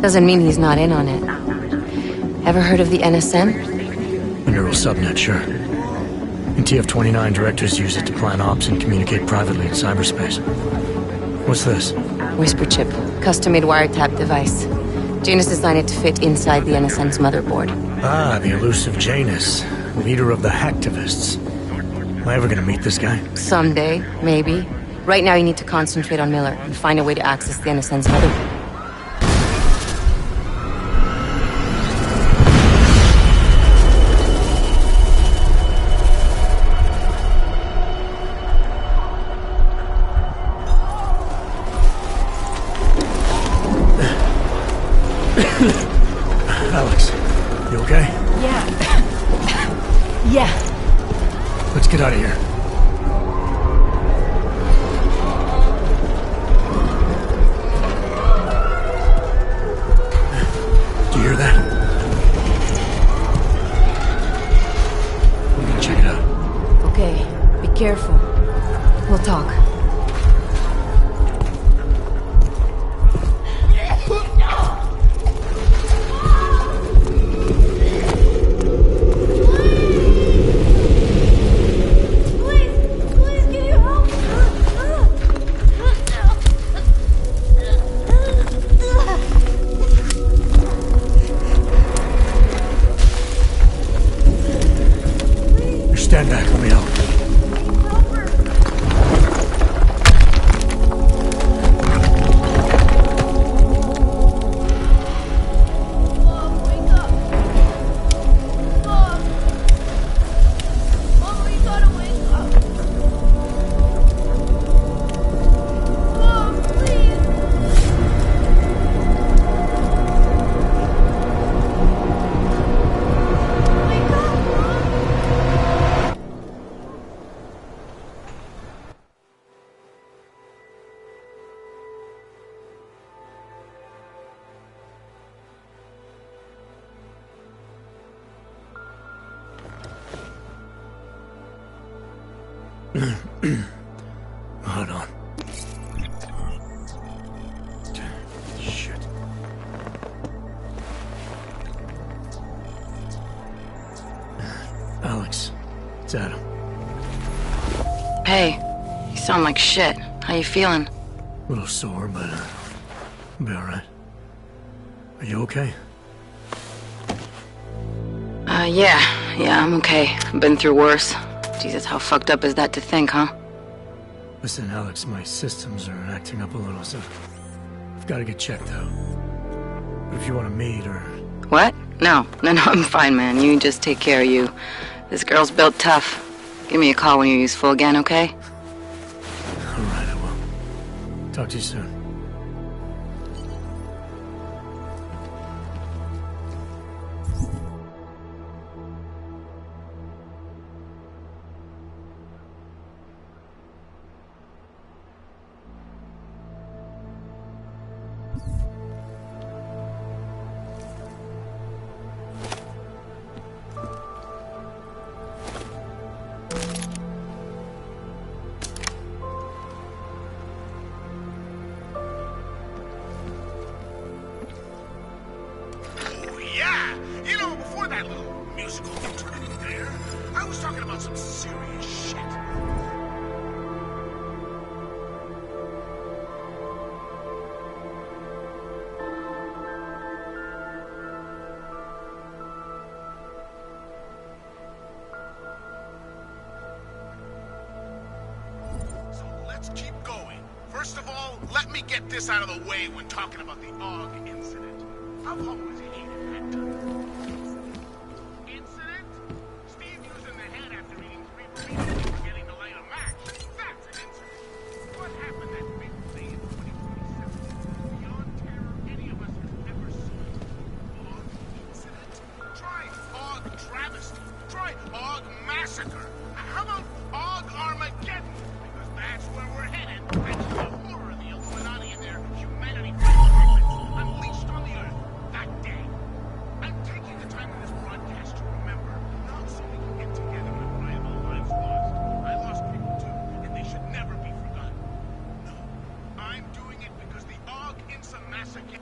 Doesn't mean he's not in on it. Ever heard of the NSN? A neural subnet, sure. And TF-29 directors use it to plan ops and communicate privately in cyberspace. What's this? Whisper chip. Custom-made wiretap device. Janus designed it to fit inside the NSN's motherboard. Ah, the elusive Janus. Leader of the hacktivists. Am I ever gonna meet this guy? Someday, maybe. Right now you need to concentrate on Miller and find a way to access the NSN's motherboard. Alex, you okay? Yeah. Yeah. Let's get out of here. Do you hear that? We're gonna check it out. Okay, be careful. We'll talk. Stand back, let me help. Hold on. Shit. Alex, it's Adam. Hey, you sound like shit. How you feeling? A little sore, but I'll be alright. Are you okay? Yeah, I'm okay. I've been through worse. Jesus, how fucked up is that to think, huh? Listen, Alex, my systems are acting up a little, so I've got to get checked out. But if you want to meet or... What? No, I'm fine, man. You just take care of you. This girl's built tough. Give me a call when you're useful again, okay? Alright, I will. Talk to you soon. Yeah! You know, before that little musical interlude there, I was talking about some serious shit. First of all, let me get this out of the way when talking about the AUG incident. I've always hated that term. Incident? Steve using the head after eating 3 burritos and forgetting to light a match. That's an incident. What happened that big day in 2027? Beyond terror any of us has ever seen. AUG incident? Try AUG travesty. Try AUG massacre. How about AUG Armageddon? Because that's where we're headed. Thanks to the horror of the Illuminati and their humanity unleashed on the Earth that day. I'm taking the time in this broadcast to remember, not so we can get together and cry about lives lost. I lost people too, and they should never be forgotten. No, I'm doing it because the AUG Insa massacre.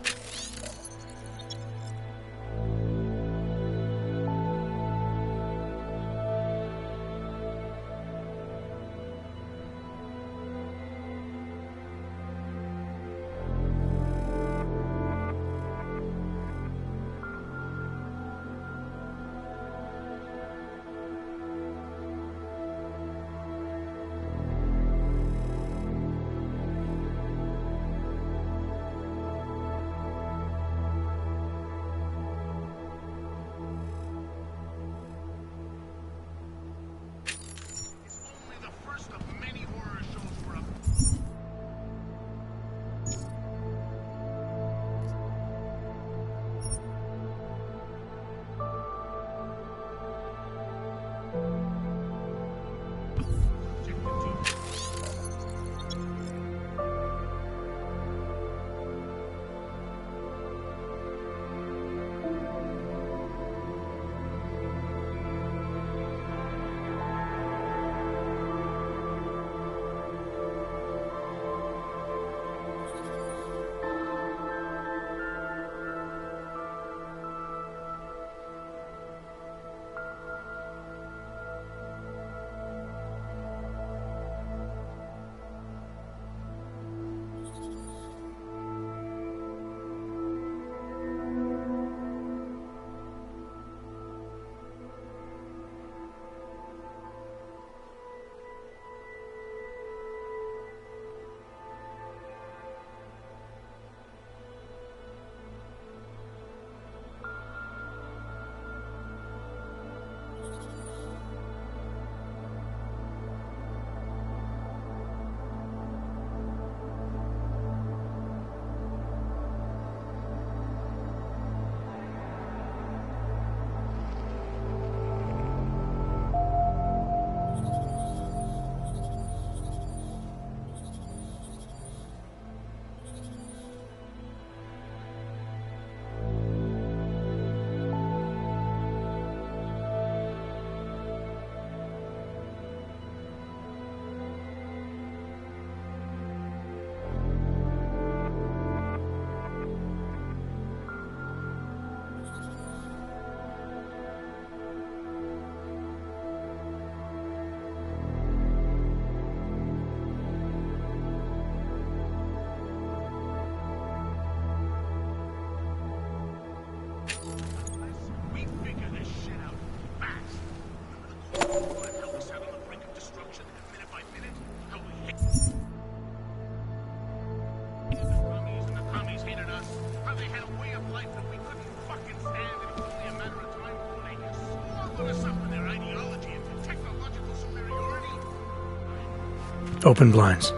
Open blinds.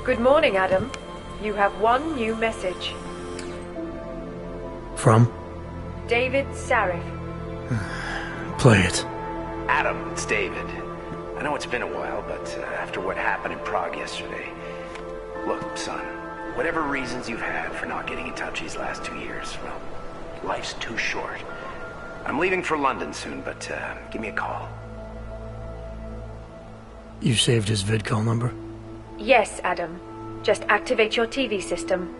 Good morning, Adam. You have one new message. From? David Sarif. Play it. Adam, it's David. I know it's been a while, but after what happened in Prague yesterday... Look, son, whatever reasons you've had for not getting in touch these last 2 years, well, life's too short. I'm leaving for London soon, but give me a call. You saved his vidcall number? Yes, Adam. Just activate your TV system.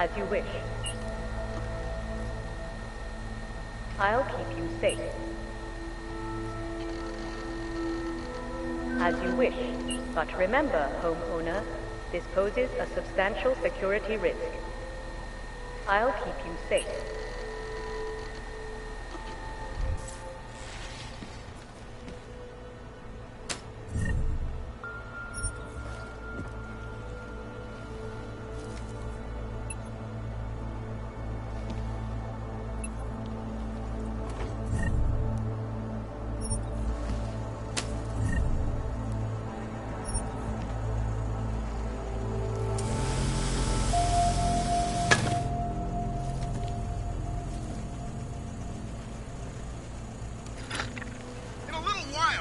As you wish. I'll keep you safe. As you wish. But remember, homeowner, this poses a substantial security risk. I'll keep you safe.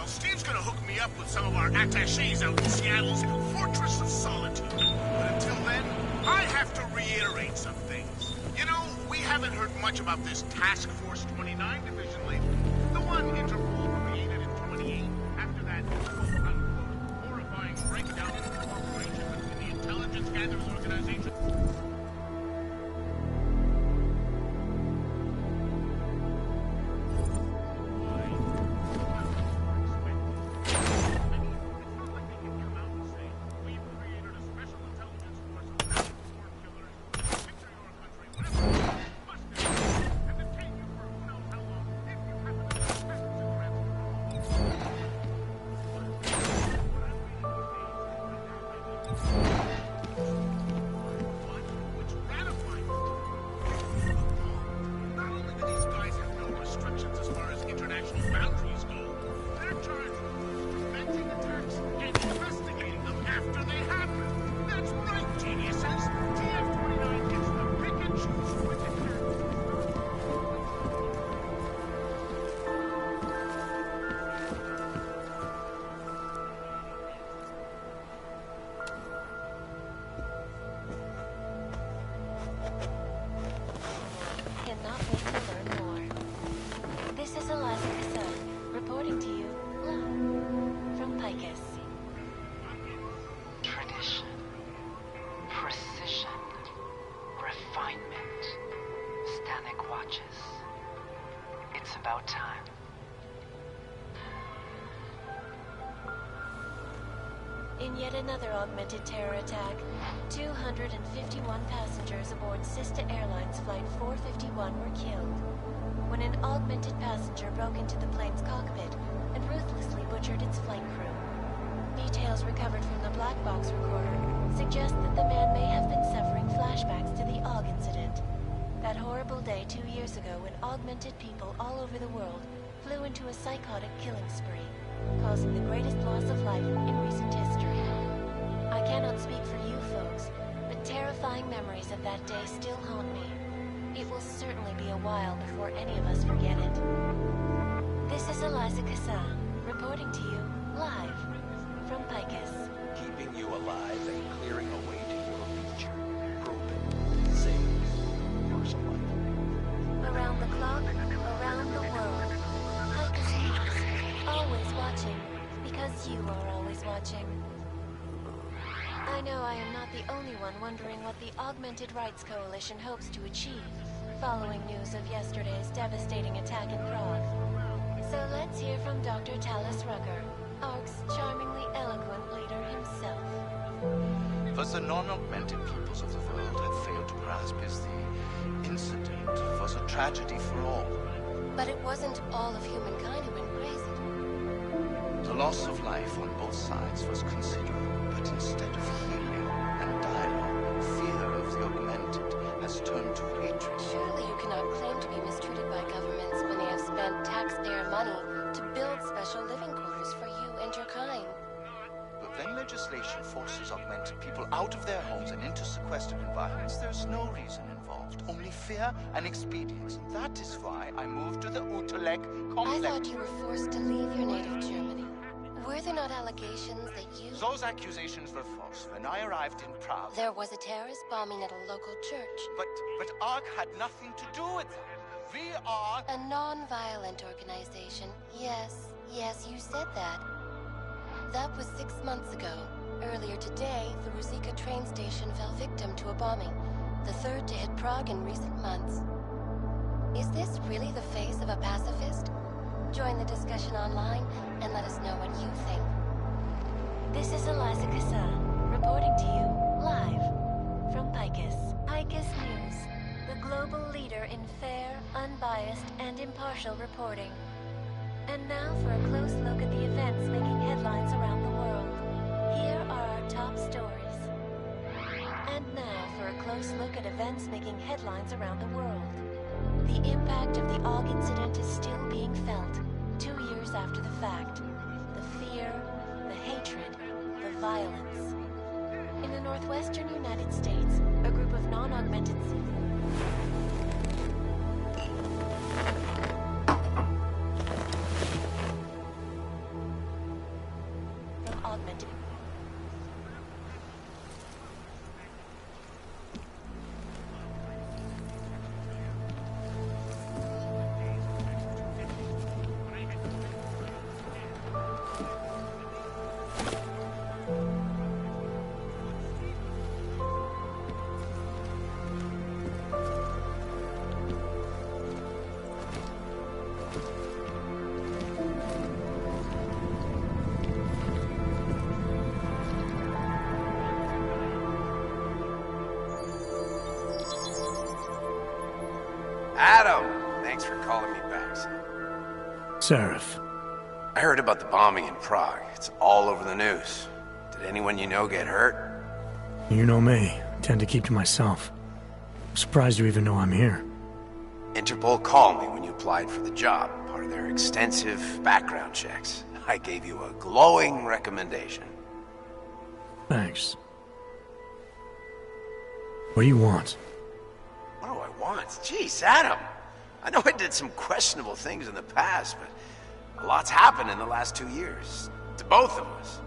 Steve's gonna hook me up with some of our attachés out in Seattle's Fortress of Solitude. But until then, I have to reiterate some things. You know, we haven't heard much about this Task Force 29 division lately. The one Interpol created in 28 after that quote-unquote horrifying breakdown in the cooperation between the intelligence gatherers organizations. In yet another augmented terror attack, 251 passengers aboard Sister Airlines Flight 451 were killed when an augmented passenger broke into the plane's cockpit and ruthlessly butchered its flight crew. Details recovered from the black box recorder suggest that the man may have been suffering flashbacks to the AUG incident. That horrible day 2 years ago when augmented people all over the world flew into a psychotic killing spree, causing the greatest loss of life in recent history. I cannot speak for you folks, but terrifying memories of that day still haunt me. It will certainly be a while before any of us forget it. This is Eliza Kassan, reporting to you, live, from Picus. Keeping you alive and clearing a way to your future. Proven. Safe. Yours life. Around the clock, around the world. Picus News. Always watching, because you are always watching. I know I am not the only one wondering what the Augmented Rights Coalition hopes to achieve, following news of yesterday's devastating attack in Prague. So let's hear from Dr. Talis Rucker, ARC's charmingly eloquent leader himself. What the non-augmented peoples of the world have failed to grasp is the incident was a tragedy for all. But it wasn't all of humankind who went crazy. The loss of life on both sides was considerable, but instead of healing and dialogue, fear of the augmented has turned to hatred. Surely you cannot claim to be mistreated by governments when they have spent taxpayer money to build special living quarters for you and your kind. But when legislation forces augmented people out of their homes and into sequestered environments, there's no reason involved, only fear and expedience. That is why I moved to the Utrecht complex. I thought you were forced to leave your native Germany. Were there not allegations that you... Those accusations were false. When I arrived in Prague... There was a terrorist bombing at a local church. But ARC had nothing to do with that. We are... A non-violent organization. Yes, you said that. That was 6 months ago. Earlier today, the Ruzicka train station fell victim to a bombing. the third to hit Prague in recent months. Is this really the face of a pacifist? Join the discussion online and let us know what you think. This is Eliza Kassan, reporting to you live from Picus. Picus News, the global leader in fair, unbiased, and impartial reporting. And now for a close look at the events making headlines around the world. Here are our top stories. And now for a close look at events making headlines around the world. The impact of the AUG incident is still being felt, 2 years after the fact. The fear, the hatred, the violence. In the northwestern United States, a group of non-augmented from augmented. Adam! Thanks for calling me back, son. Seraph. I heard about the bombing in Prague. It's all over the news. Did anyone you know get hurt? You know me. I tend to keep to myself. I'm surprised you even know I'm here. Interpol called me when you applied for the job, part of their extensive background checks. I gave you a glowing recommendation. Thanks. What do you want? What do I want? Jeez, Adam! I know I did some questionable things in the past, but a lot's happened in the last 2 years. To both of us.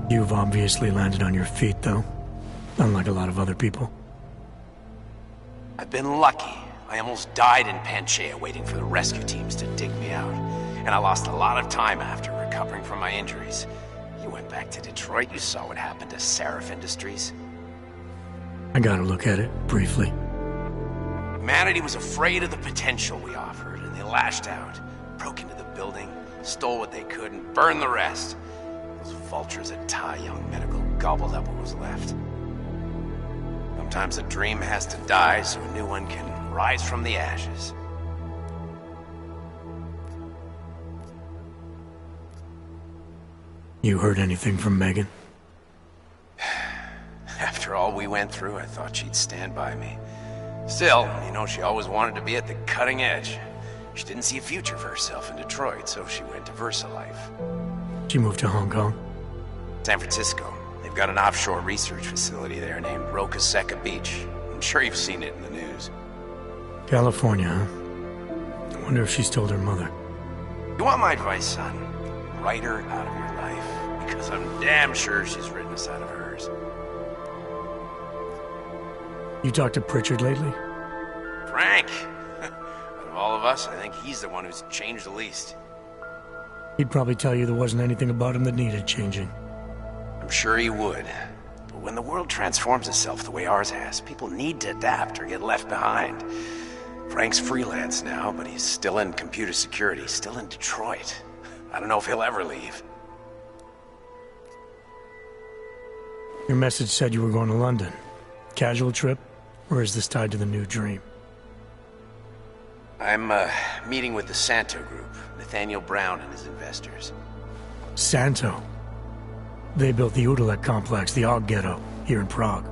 You've obviously landed on your feet, though. Unlike a lot of other people. I've been lucky. I almost died in Panchaea waiting for the rescue teams to dig me out. And I lost a lot of time after recovering from my injuries. You went back to Detroit, you saw what happened to Seraph Industries. I got a look at it, briefly. Humanity was afraid of the potential we offered, and they lashed out. Broke into the building, stole what they could, and burned the rest. Those vultures at Tai Young Medical gobbled up what was left. Sometimes a dream has to die so a new one can rise from the ashes. You heard anything from Megan? After all we went through, I thought she'd stand by me. Still, you know, she always wanted to be at the cutting edge. She didn't see a future for herself in Detroit, so she went to VersaLife. She moved to Hong Kong? San Francisco. They've got an offshore research facility there named Roca Seca Beach. I'm sure you've seen it in the news. California, huh? I wonder if she's told her mother. You want my advice, son? Write her out of your life, because I'm damn sure she's written us out of hers. You talked to Pritchard lately? Frank! Out of all of us, I think he's the one who's changed the least. He'd probably tell you there wasn't anything about him that needed changing. I'm sure he would. But when the world transforms itself the way ours has, people need to adapt or get left behind. Frank's freelance now, but he's still in computer security, still in Detroit. I don't know if he'll ever leave. Your message said you were going to London. Casual trip? Or is this tied to the new dream? I'm, meeting with the Santo Group, Nathaniel Brown and his investors. Santo? They built the Utelek complex, the AUG ghetto, here in Prague.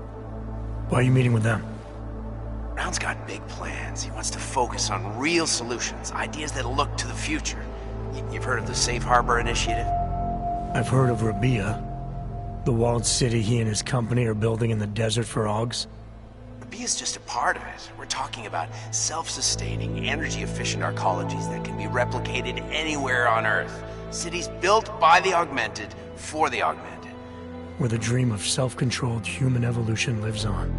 Why are you meeting with them? Brown's got big plans. He wants to focus on real solutions, ideas that look to the future. You've heard of the Safe Harbor Initiative? I've heard of Rabia, the walled city he and his company are building in the desert for AUGs. Rabia's just a part of it. We're talking about self-sustaining, energy-efficient arcologies that can be replicated anywhere on Earth. Cities built by the augmented, for the augmented. where the dream of self-controlled human evolution lives on.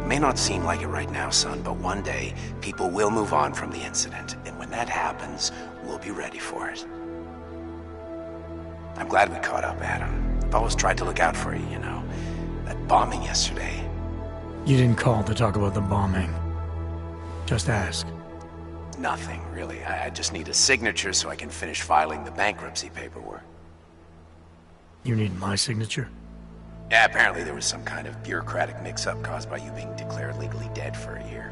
It may not seem like it right now, son, but one day, people will move on from the incident, and when that happens, we'll be ready for it. I'm glad we caught up, Adam. I've always tried to look out for you, you know. That bombing yesterday. You didn't call to talk about the bombing. Just ask. Nothing, really. I just need a signature so I can finish filing the bankruptcy paperwork. You need my signature? Yeah, apparently there was some kind of bureaucratic mix-up caused by you being declared legally dead for a year.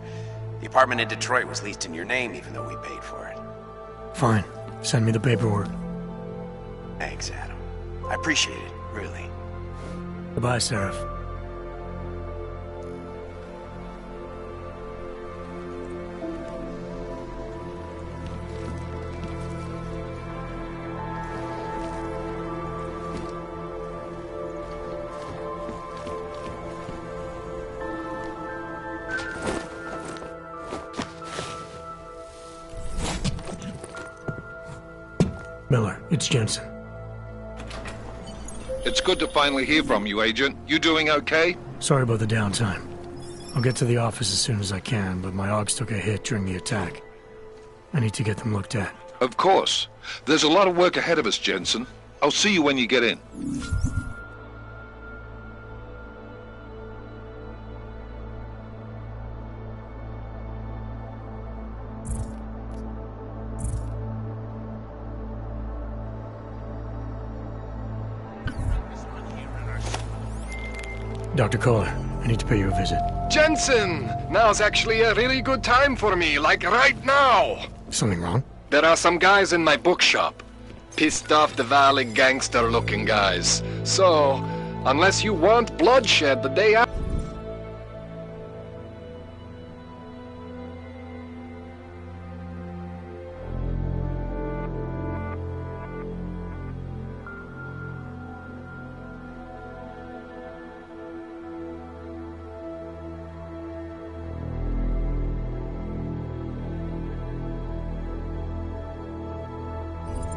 The apartment in Detroit was leased in your name even though we paid for it. Fine. Send me the paperwork. Thanks, Adam. I appreciate it, really. Goodbye, Seraph. Miller, it's Jensen. It's good to finally hear from you, Agent. You doing okay? Sorry about the downtime. I'll get to the office as soon as I can, but my Augs took a hit during the attack. I need to get them looked at. Of course. There's a lot of work ahead of us, Jensen. I'll see you when you get in. Dr. Kohler, I need to pay you a visit. Jensen! Now's actually a really good time for me, like right now! Something wrong? There are some guys in my bookshop. Pissed off the Valley gangster-looking guys. So, unless you want bloodshed the day after...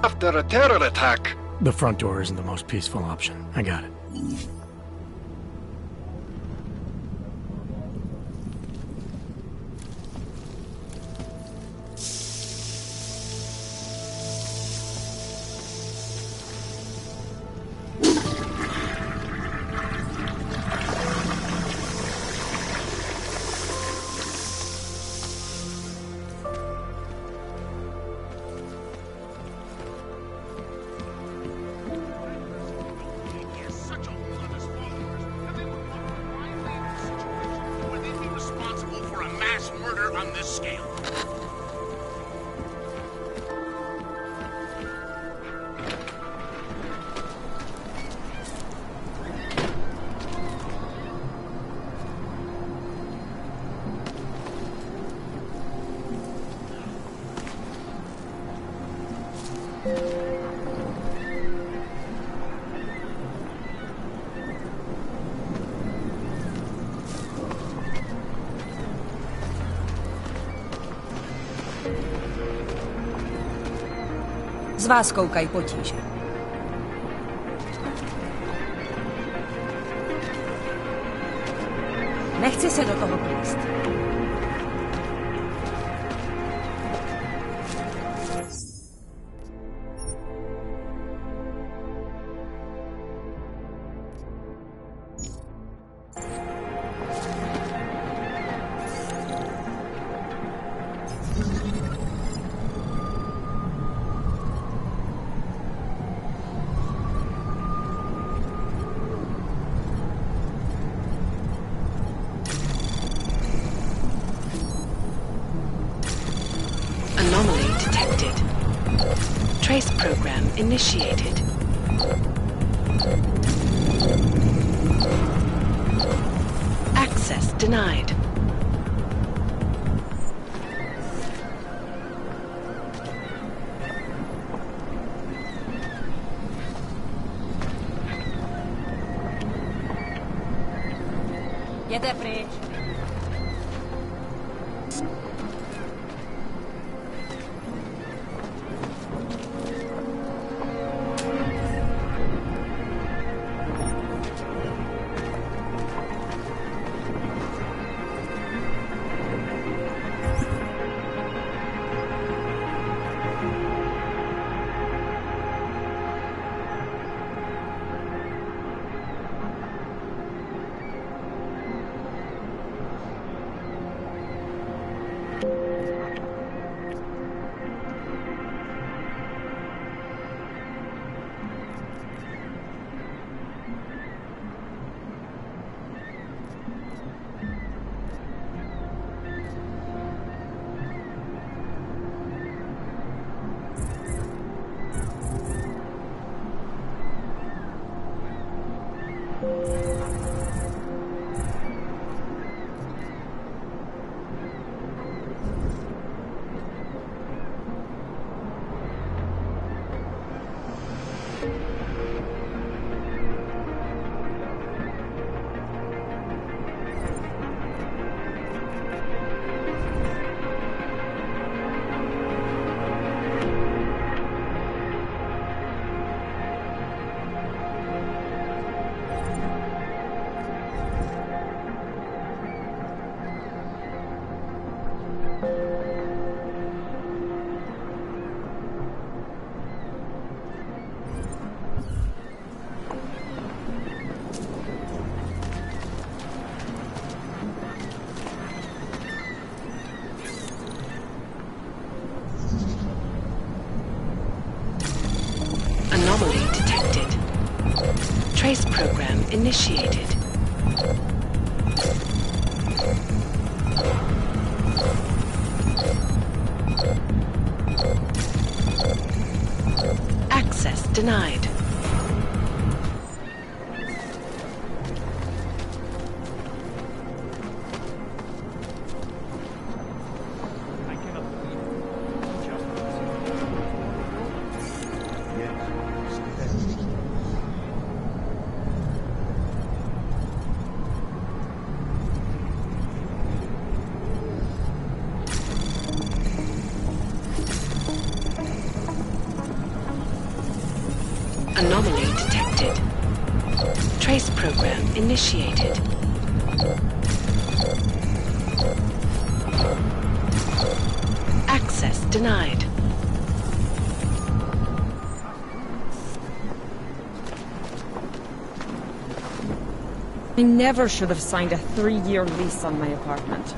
after a terror attack. The front door isn't the most peaceful option. I got it. Z vás koukají potíže. Nechci se do toho plíst. Anomaly detected. Trace program initiated. Access denied. Jděte pryč. Trace program initiated. Access denied. Anomaly detected. Trace program initiated. Access denied. I never should have signed a 3-year lease on my apartment.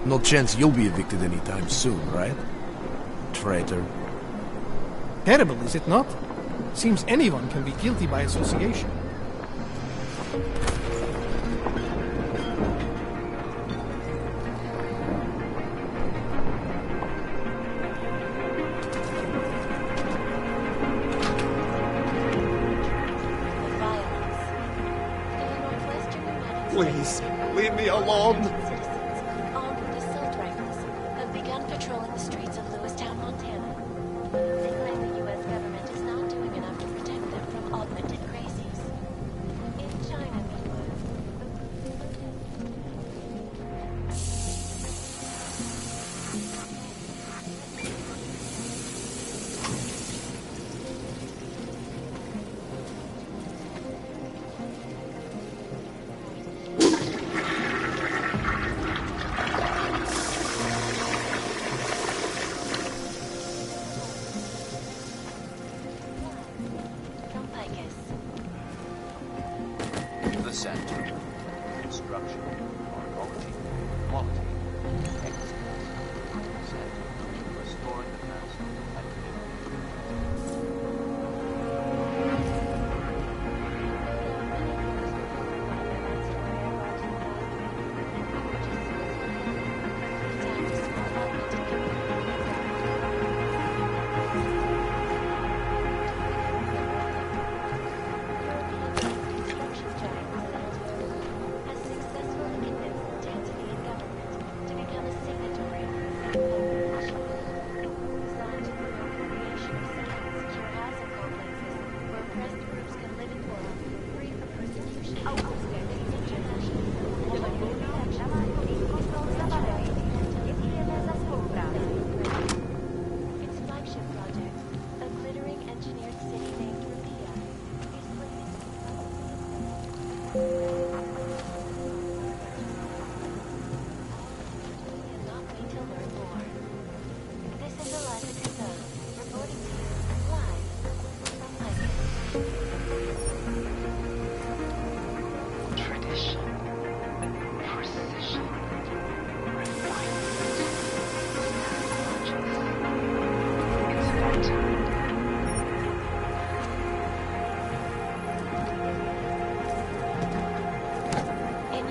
No chance you'll be evicted anytime soon, right? Traitor. Terrible, is it not? Seems anyone can be guilty by association. Please, leave me alone. Armed with assault rifles, have begun patrolling the streets of Lewistown, Montana. They claim the U.S. government is not doing enough to protect them from augmented crazies. In China, meanwhile, The center. Construction. Quality. Quality. Excellence. Center. Restoring the past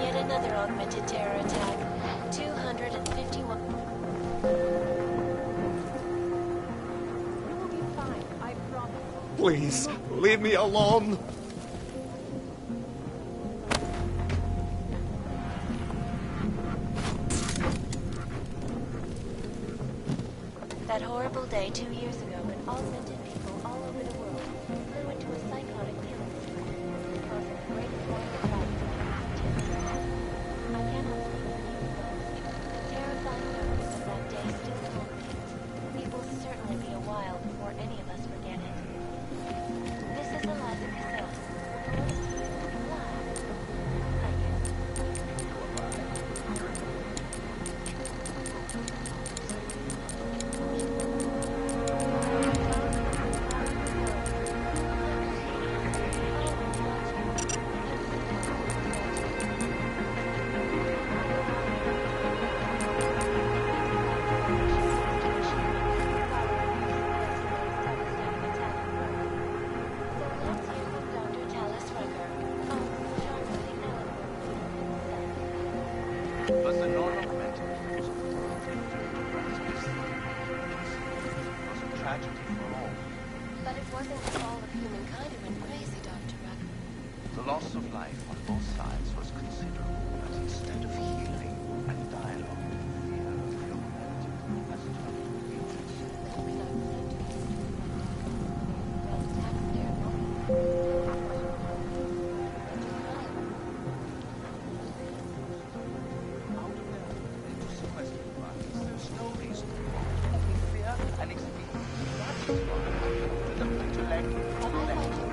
and another augmented terror attack. 251. You will be fine, I promise. Please, leave me alone. That horrible day 2 years ago when augmented people all over the world flew into a psychotic killing spree, causing a great form of life to I cannot speak for you folks. The terrifying memories of that day still haunt me. It will certainly be a while before any of us forget it. This is Eliza Cassell, reporting to you live. I guess. Was the normal momentum was a tragedy for all. But it wasn't all of humankind who went crazy, Dr. Ruck. The loss of life on both sides was considerable, but instead of healing and dialogue, fear of humanity has turned to hatred. There's no reason to only fear and experience. That is why to the intellect of those accusations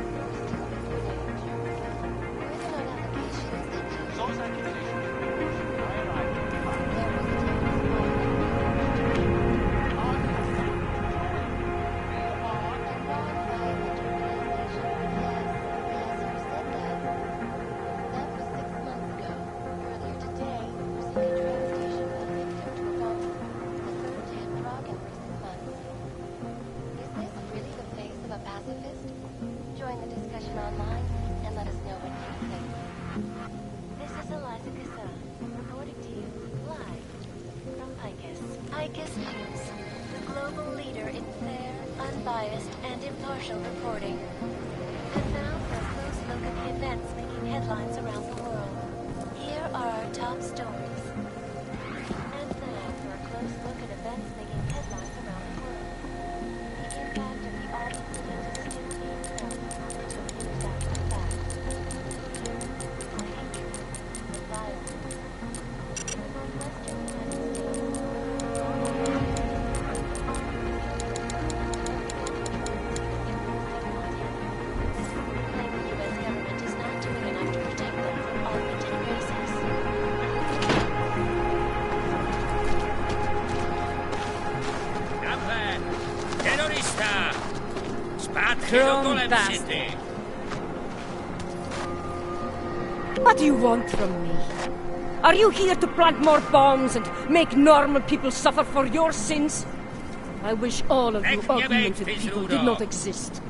Join the discussion online and let us know what you think. This is Eliza Cassan, reporting to you live from ICUS. ICUS News, the global leader in fair, unbiased, and impartial reporting. And now for a close look at the events making headlines around the world. Here are our top stories. And now for a close look at events making headlines around the world. The impact of the all incident is still being felt. What do you want from me? Are you here to plant more bombs and make normal people suffer for your sins? I wish all of you augmented people did not exist.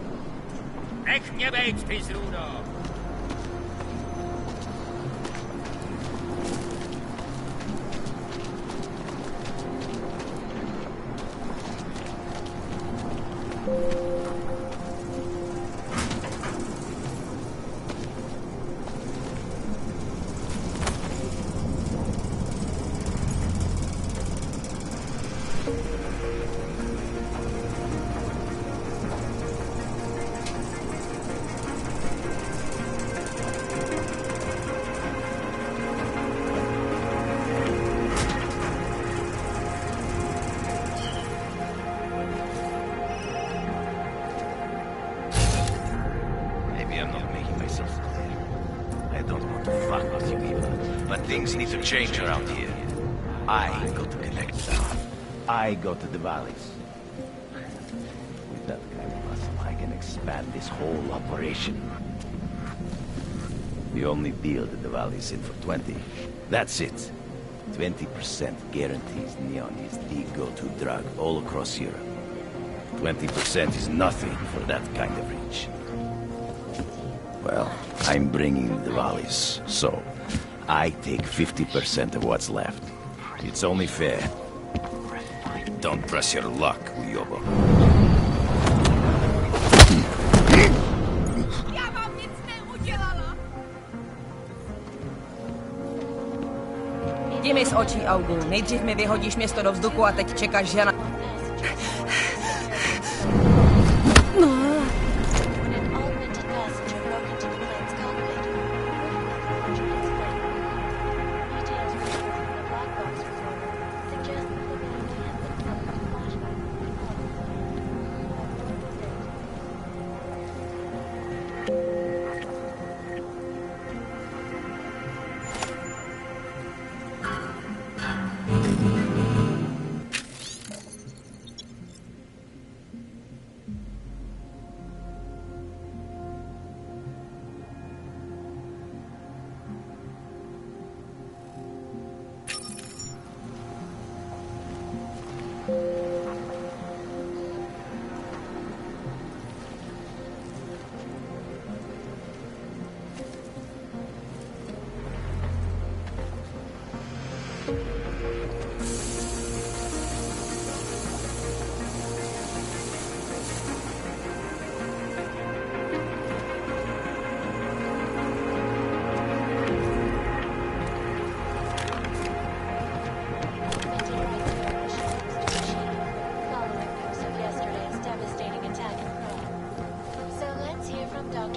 Things need to change around here. I go to connect south. I go to the valleys. With that kind of muscle, I can expand this whole operation. The only deal that the valley's in for 20. That's it. 20% guarantees neon is the go-to drug all across Europe. 20% is nothing for that kind of reach. Well, I'm bringing the valleys, so I take 50% of what's left. It's only fair. Don't press your luck, Uyobo. Jdi mi z očí, Augu. Nejdřív mi vyhodíš město do vzduchu a teď čekáš, že na...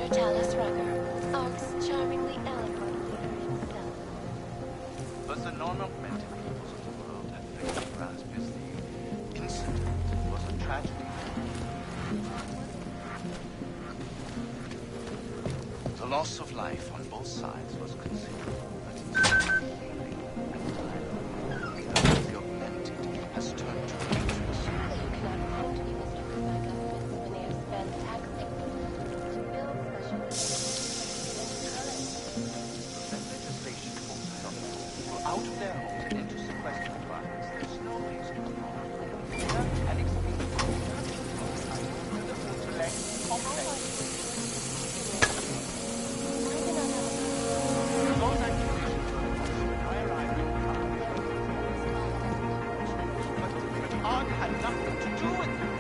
Commander Talus Rucker, Ark's charmingly eloquent leader himself. But the non-augmented peoples of the world had failed to grasp as the incident was a tragedy. The loss of life on both sides was considerable, but instead of healing and dialogue, the augmented has turned to hatred. Surely you cannot claim to be Mr. Quebec government's when they have spent taxpayers to build special When legislation forces other people out of their homes and into sequestered environments, there's no reason to harm. Fear and experience. The intellect complex. Those accusations were false when I arrived in town. But Ark had nothing to do with it.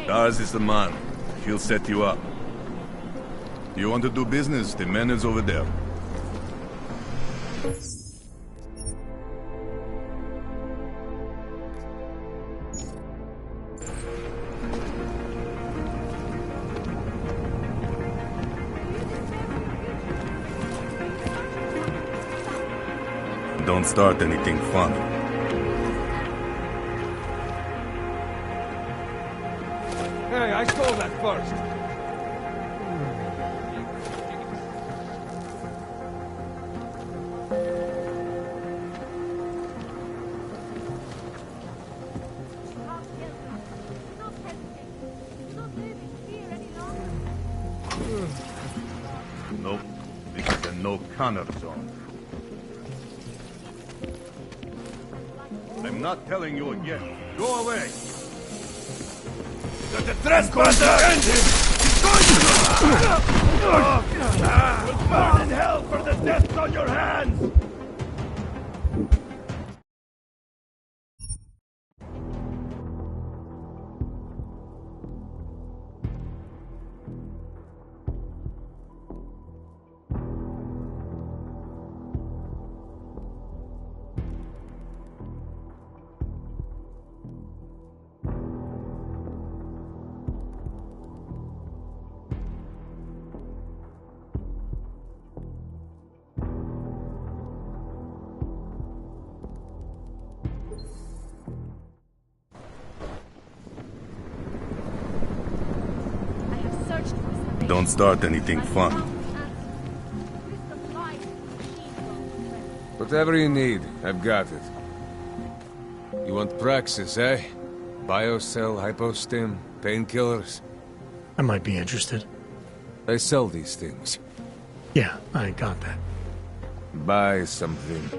Ours is the man. He'll set you up. You want to do business? The man is over there. Don't start anything fun. Hey, I stole that first. Nope. This is a no-connor zone. I'm not telling you again. Go away! Let the trespasser end him! He's going to... We'll burn in hell for the deaths on your hands! hands! Don't start anything fun. Whatever you need, I've got it. You want Praxis, eh? Biocell, hypostim, painkillers? I might be interested. I sell these things. Yeah, I got that. Buy something.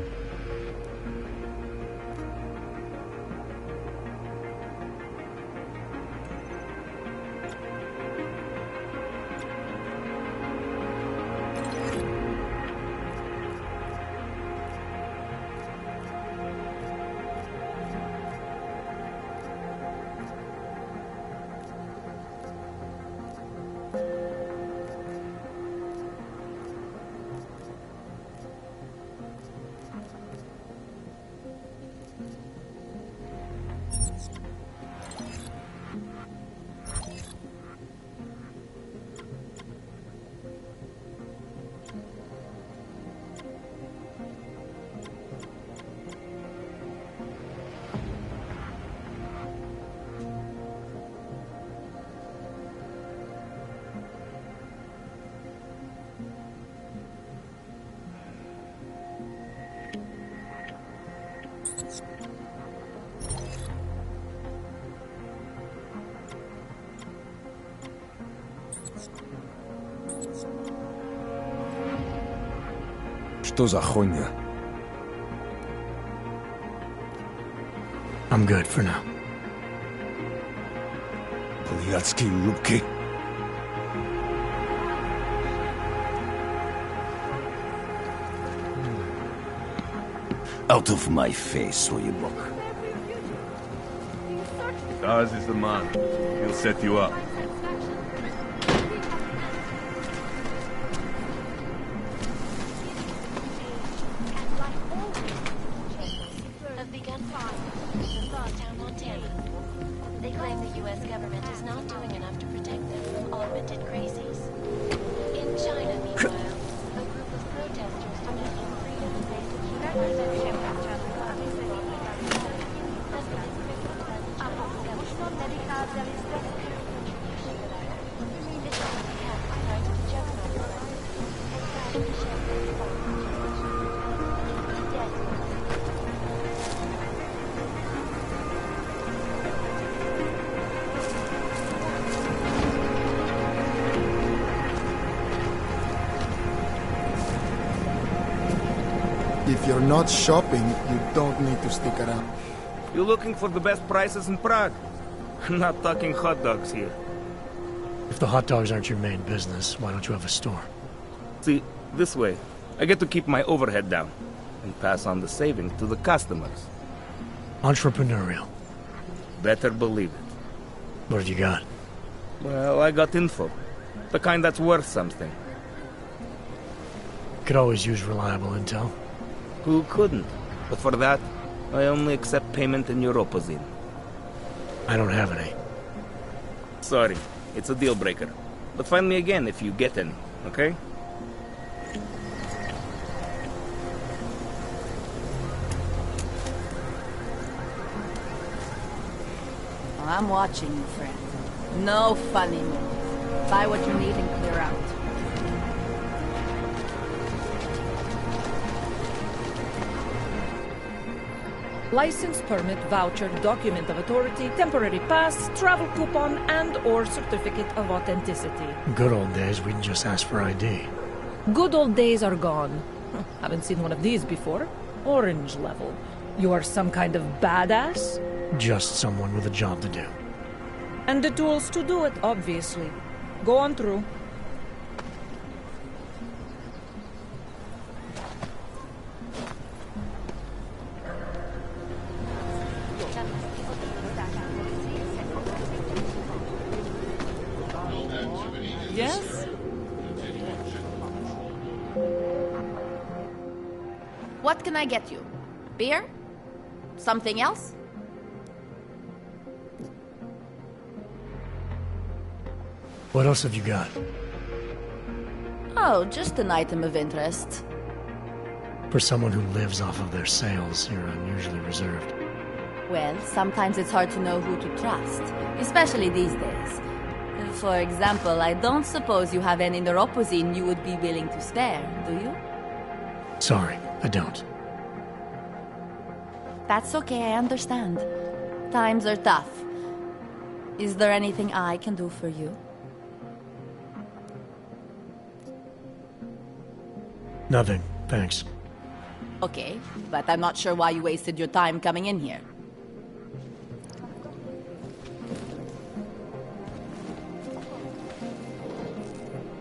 Что за хуйня? I'm good for now. Блядские ублюдки. Out of my face, уебок. Deus is the man. He'll set you up. Have begun fire in Boston, Montana. They claim the U.S. government is not doing enough to protect them from augmented crazies. In China, meanwhile, a group of protesters demanding freedom of basic human rights If you're not shopping, you don't need to stick around. You're looking for the best prices in Prague? I'm not talking hot dogs here. If the hot dogs aren't your main business, why don't you have a store? See, this way, I get to keep my overhead down and pass on the savings to the customers. Entrepreneurial. Better believe it. What have you got? Well, I got info. The kind that's worth something. Could always use reliable intel. Who couldn't? But for that, I only accept payment in Europozine. I don't have any. Sorry, it's a deal breaker. But find me again if you get any, okay? Well, I'm watching you, friend. No funny moves. Buy what you need and clear out. License, permit, voucher, document of authority, temporary pass, travel coupon, and/or certificate of authenticity. Good old days, we'd just ask for ID. Good old days are gone. Haven't seen one of these before. Orange level. You are some kind of badass? Just someone with a job to do. And the tools to do it, obviously. Go on through. What can I get you? Beer? Something else? What else have you got? Oh, just an item of interest. For someone who lives off of their sales, you're unusually reserved. Well, sometimes it's hard to know who to trust, especially these days. For example, I don't suppose you have any neuropozyne you would be willing to spare, do you? Sorry, I don't. That's okay, I understand. Times are tough. Is there anything I can do for you? Nothing, thanks. Okay, but I'm not sure why you wasted your time coming in here.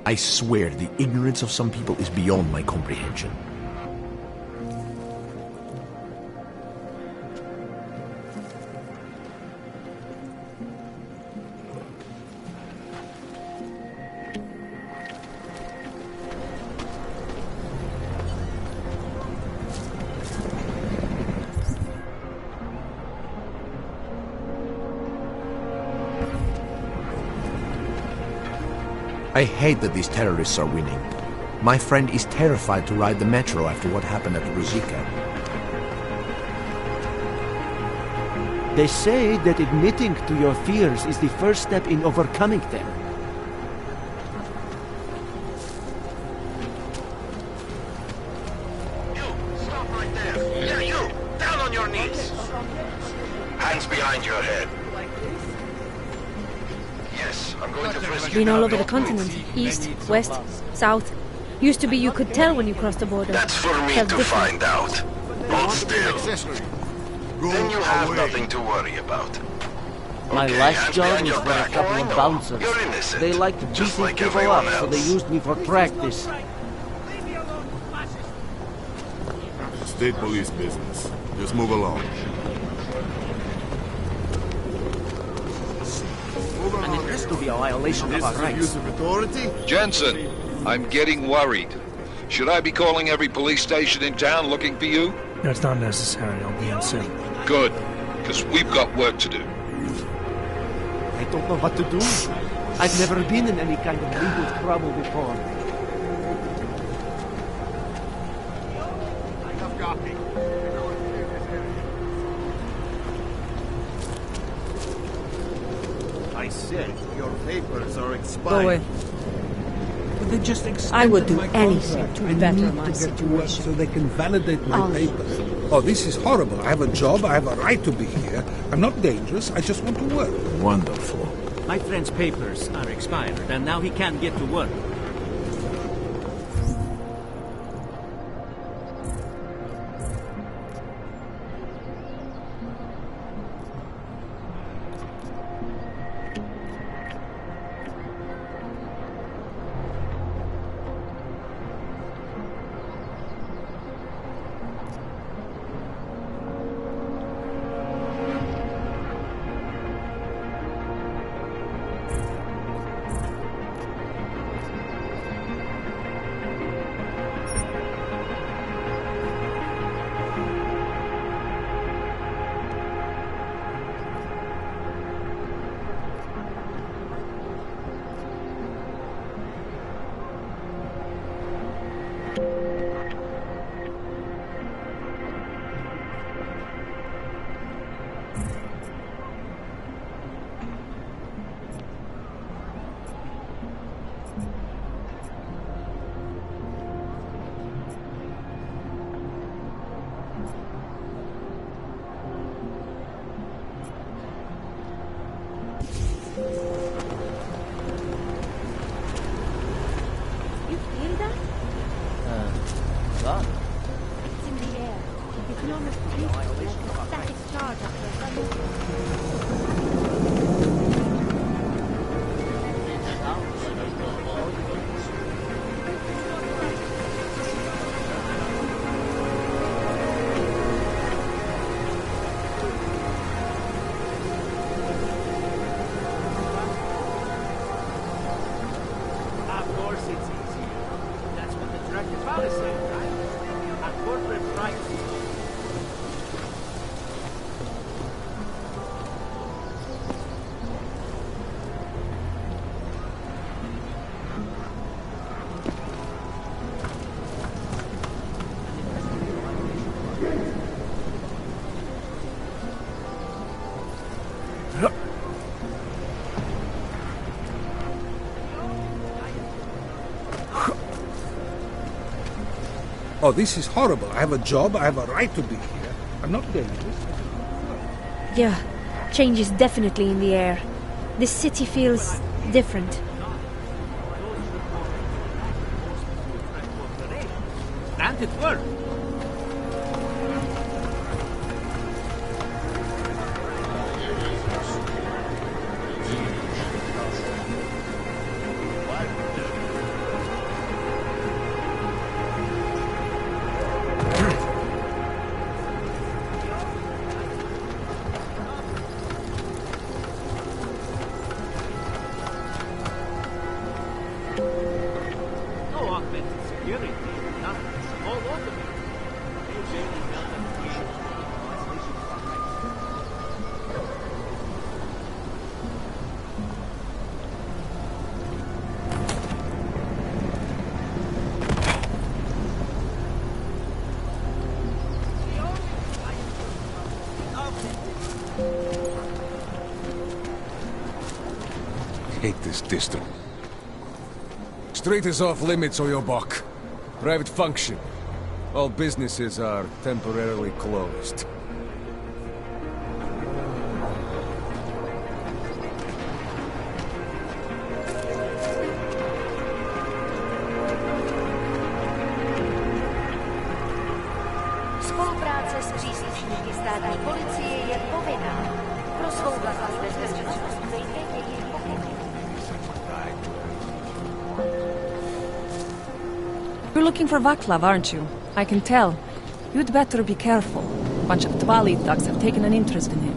I swear the ignorance of some people is beyond my comprehension. I hate that these terrorists are winning. My friend is terrified to ride the metro after what happened at Ruzicka. They say that admitting to your fears is the first step in overcoming them. Stop right there! Yeah, you! Down on your knees! Hands behind your head. Yes, I'm going to frisk you. Been all over the continent. East, west, south. Used to be you could tell when you crossed the border. That's for me Felt to different. find out. Hold still. Then you have nothing to worry about. My Okay, last hands job behind was your for a back. couple I of know. bouncers. You're innocent. They liked Just beating like people everyone up, so they else. used me for practice. State police business. Just move along. And it has to be a violation of our rights. Jensen, I'm getting worried. Should I be calling every police station in town looking for you? That's not necessary. I'll be in soon. Good, because we've got work to do. I don't know what to do. I've never been in any kind of legal trouble before. I said your papers are Go expired. away. They just I would do my anything contract. to I better need my to get to work situation. so they can validate my I'll- papers. Oh, this is horrible. I have a job. I have a right to be here. I'm not dangerous. I just want to work. Wonderful. My friend's papers are expired, and now he can't get to work. You feel that? God. It's in the air. You can almost taste it, like a static charge after a run. Of course it's easier. That's what the direct policy, right? Our corporate pride Oh, this is horrible. I have a job, I have a right to be here. I'm not dangerous. Yeah, change is definitely in the air. This city feels different. And it worked. Hate this district. Street is off limits, Oyobok. Private function. All businesses are temporarily closed. Spolupráce s příslušníky státní policie je povinná. Pro svou vlastní bezpečnost dejte jejich pokyny. You're looking for Vaclav, aren't you? I can tell. You'd better be careful. A bunch of Tvali thugs have taken an interest in him.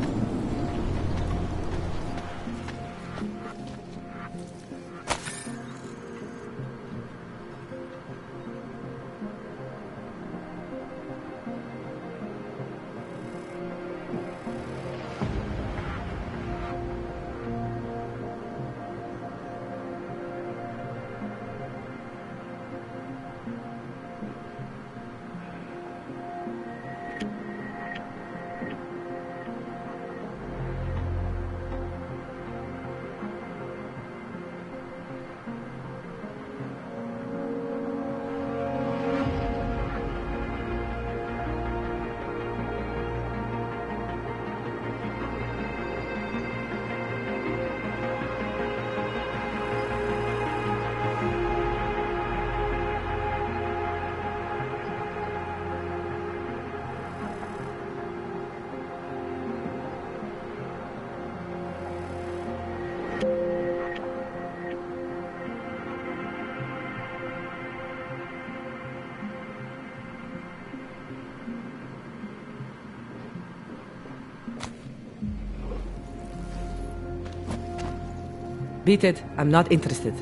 Beat it. I'm not interested.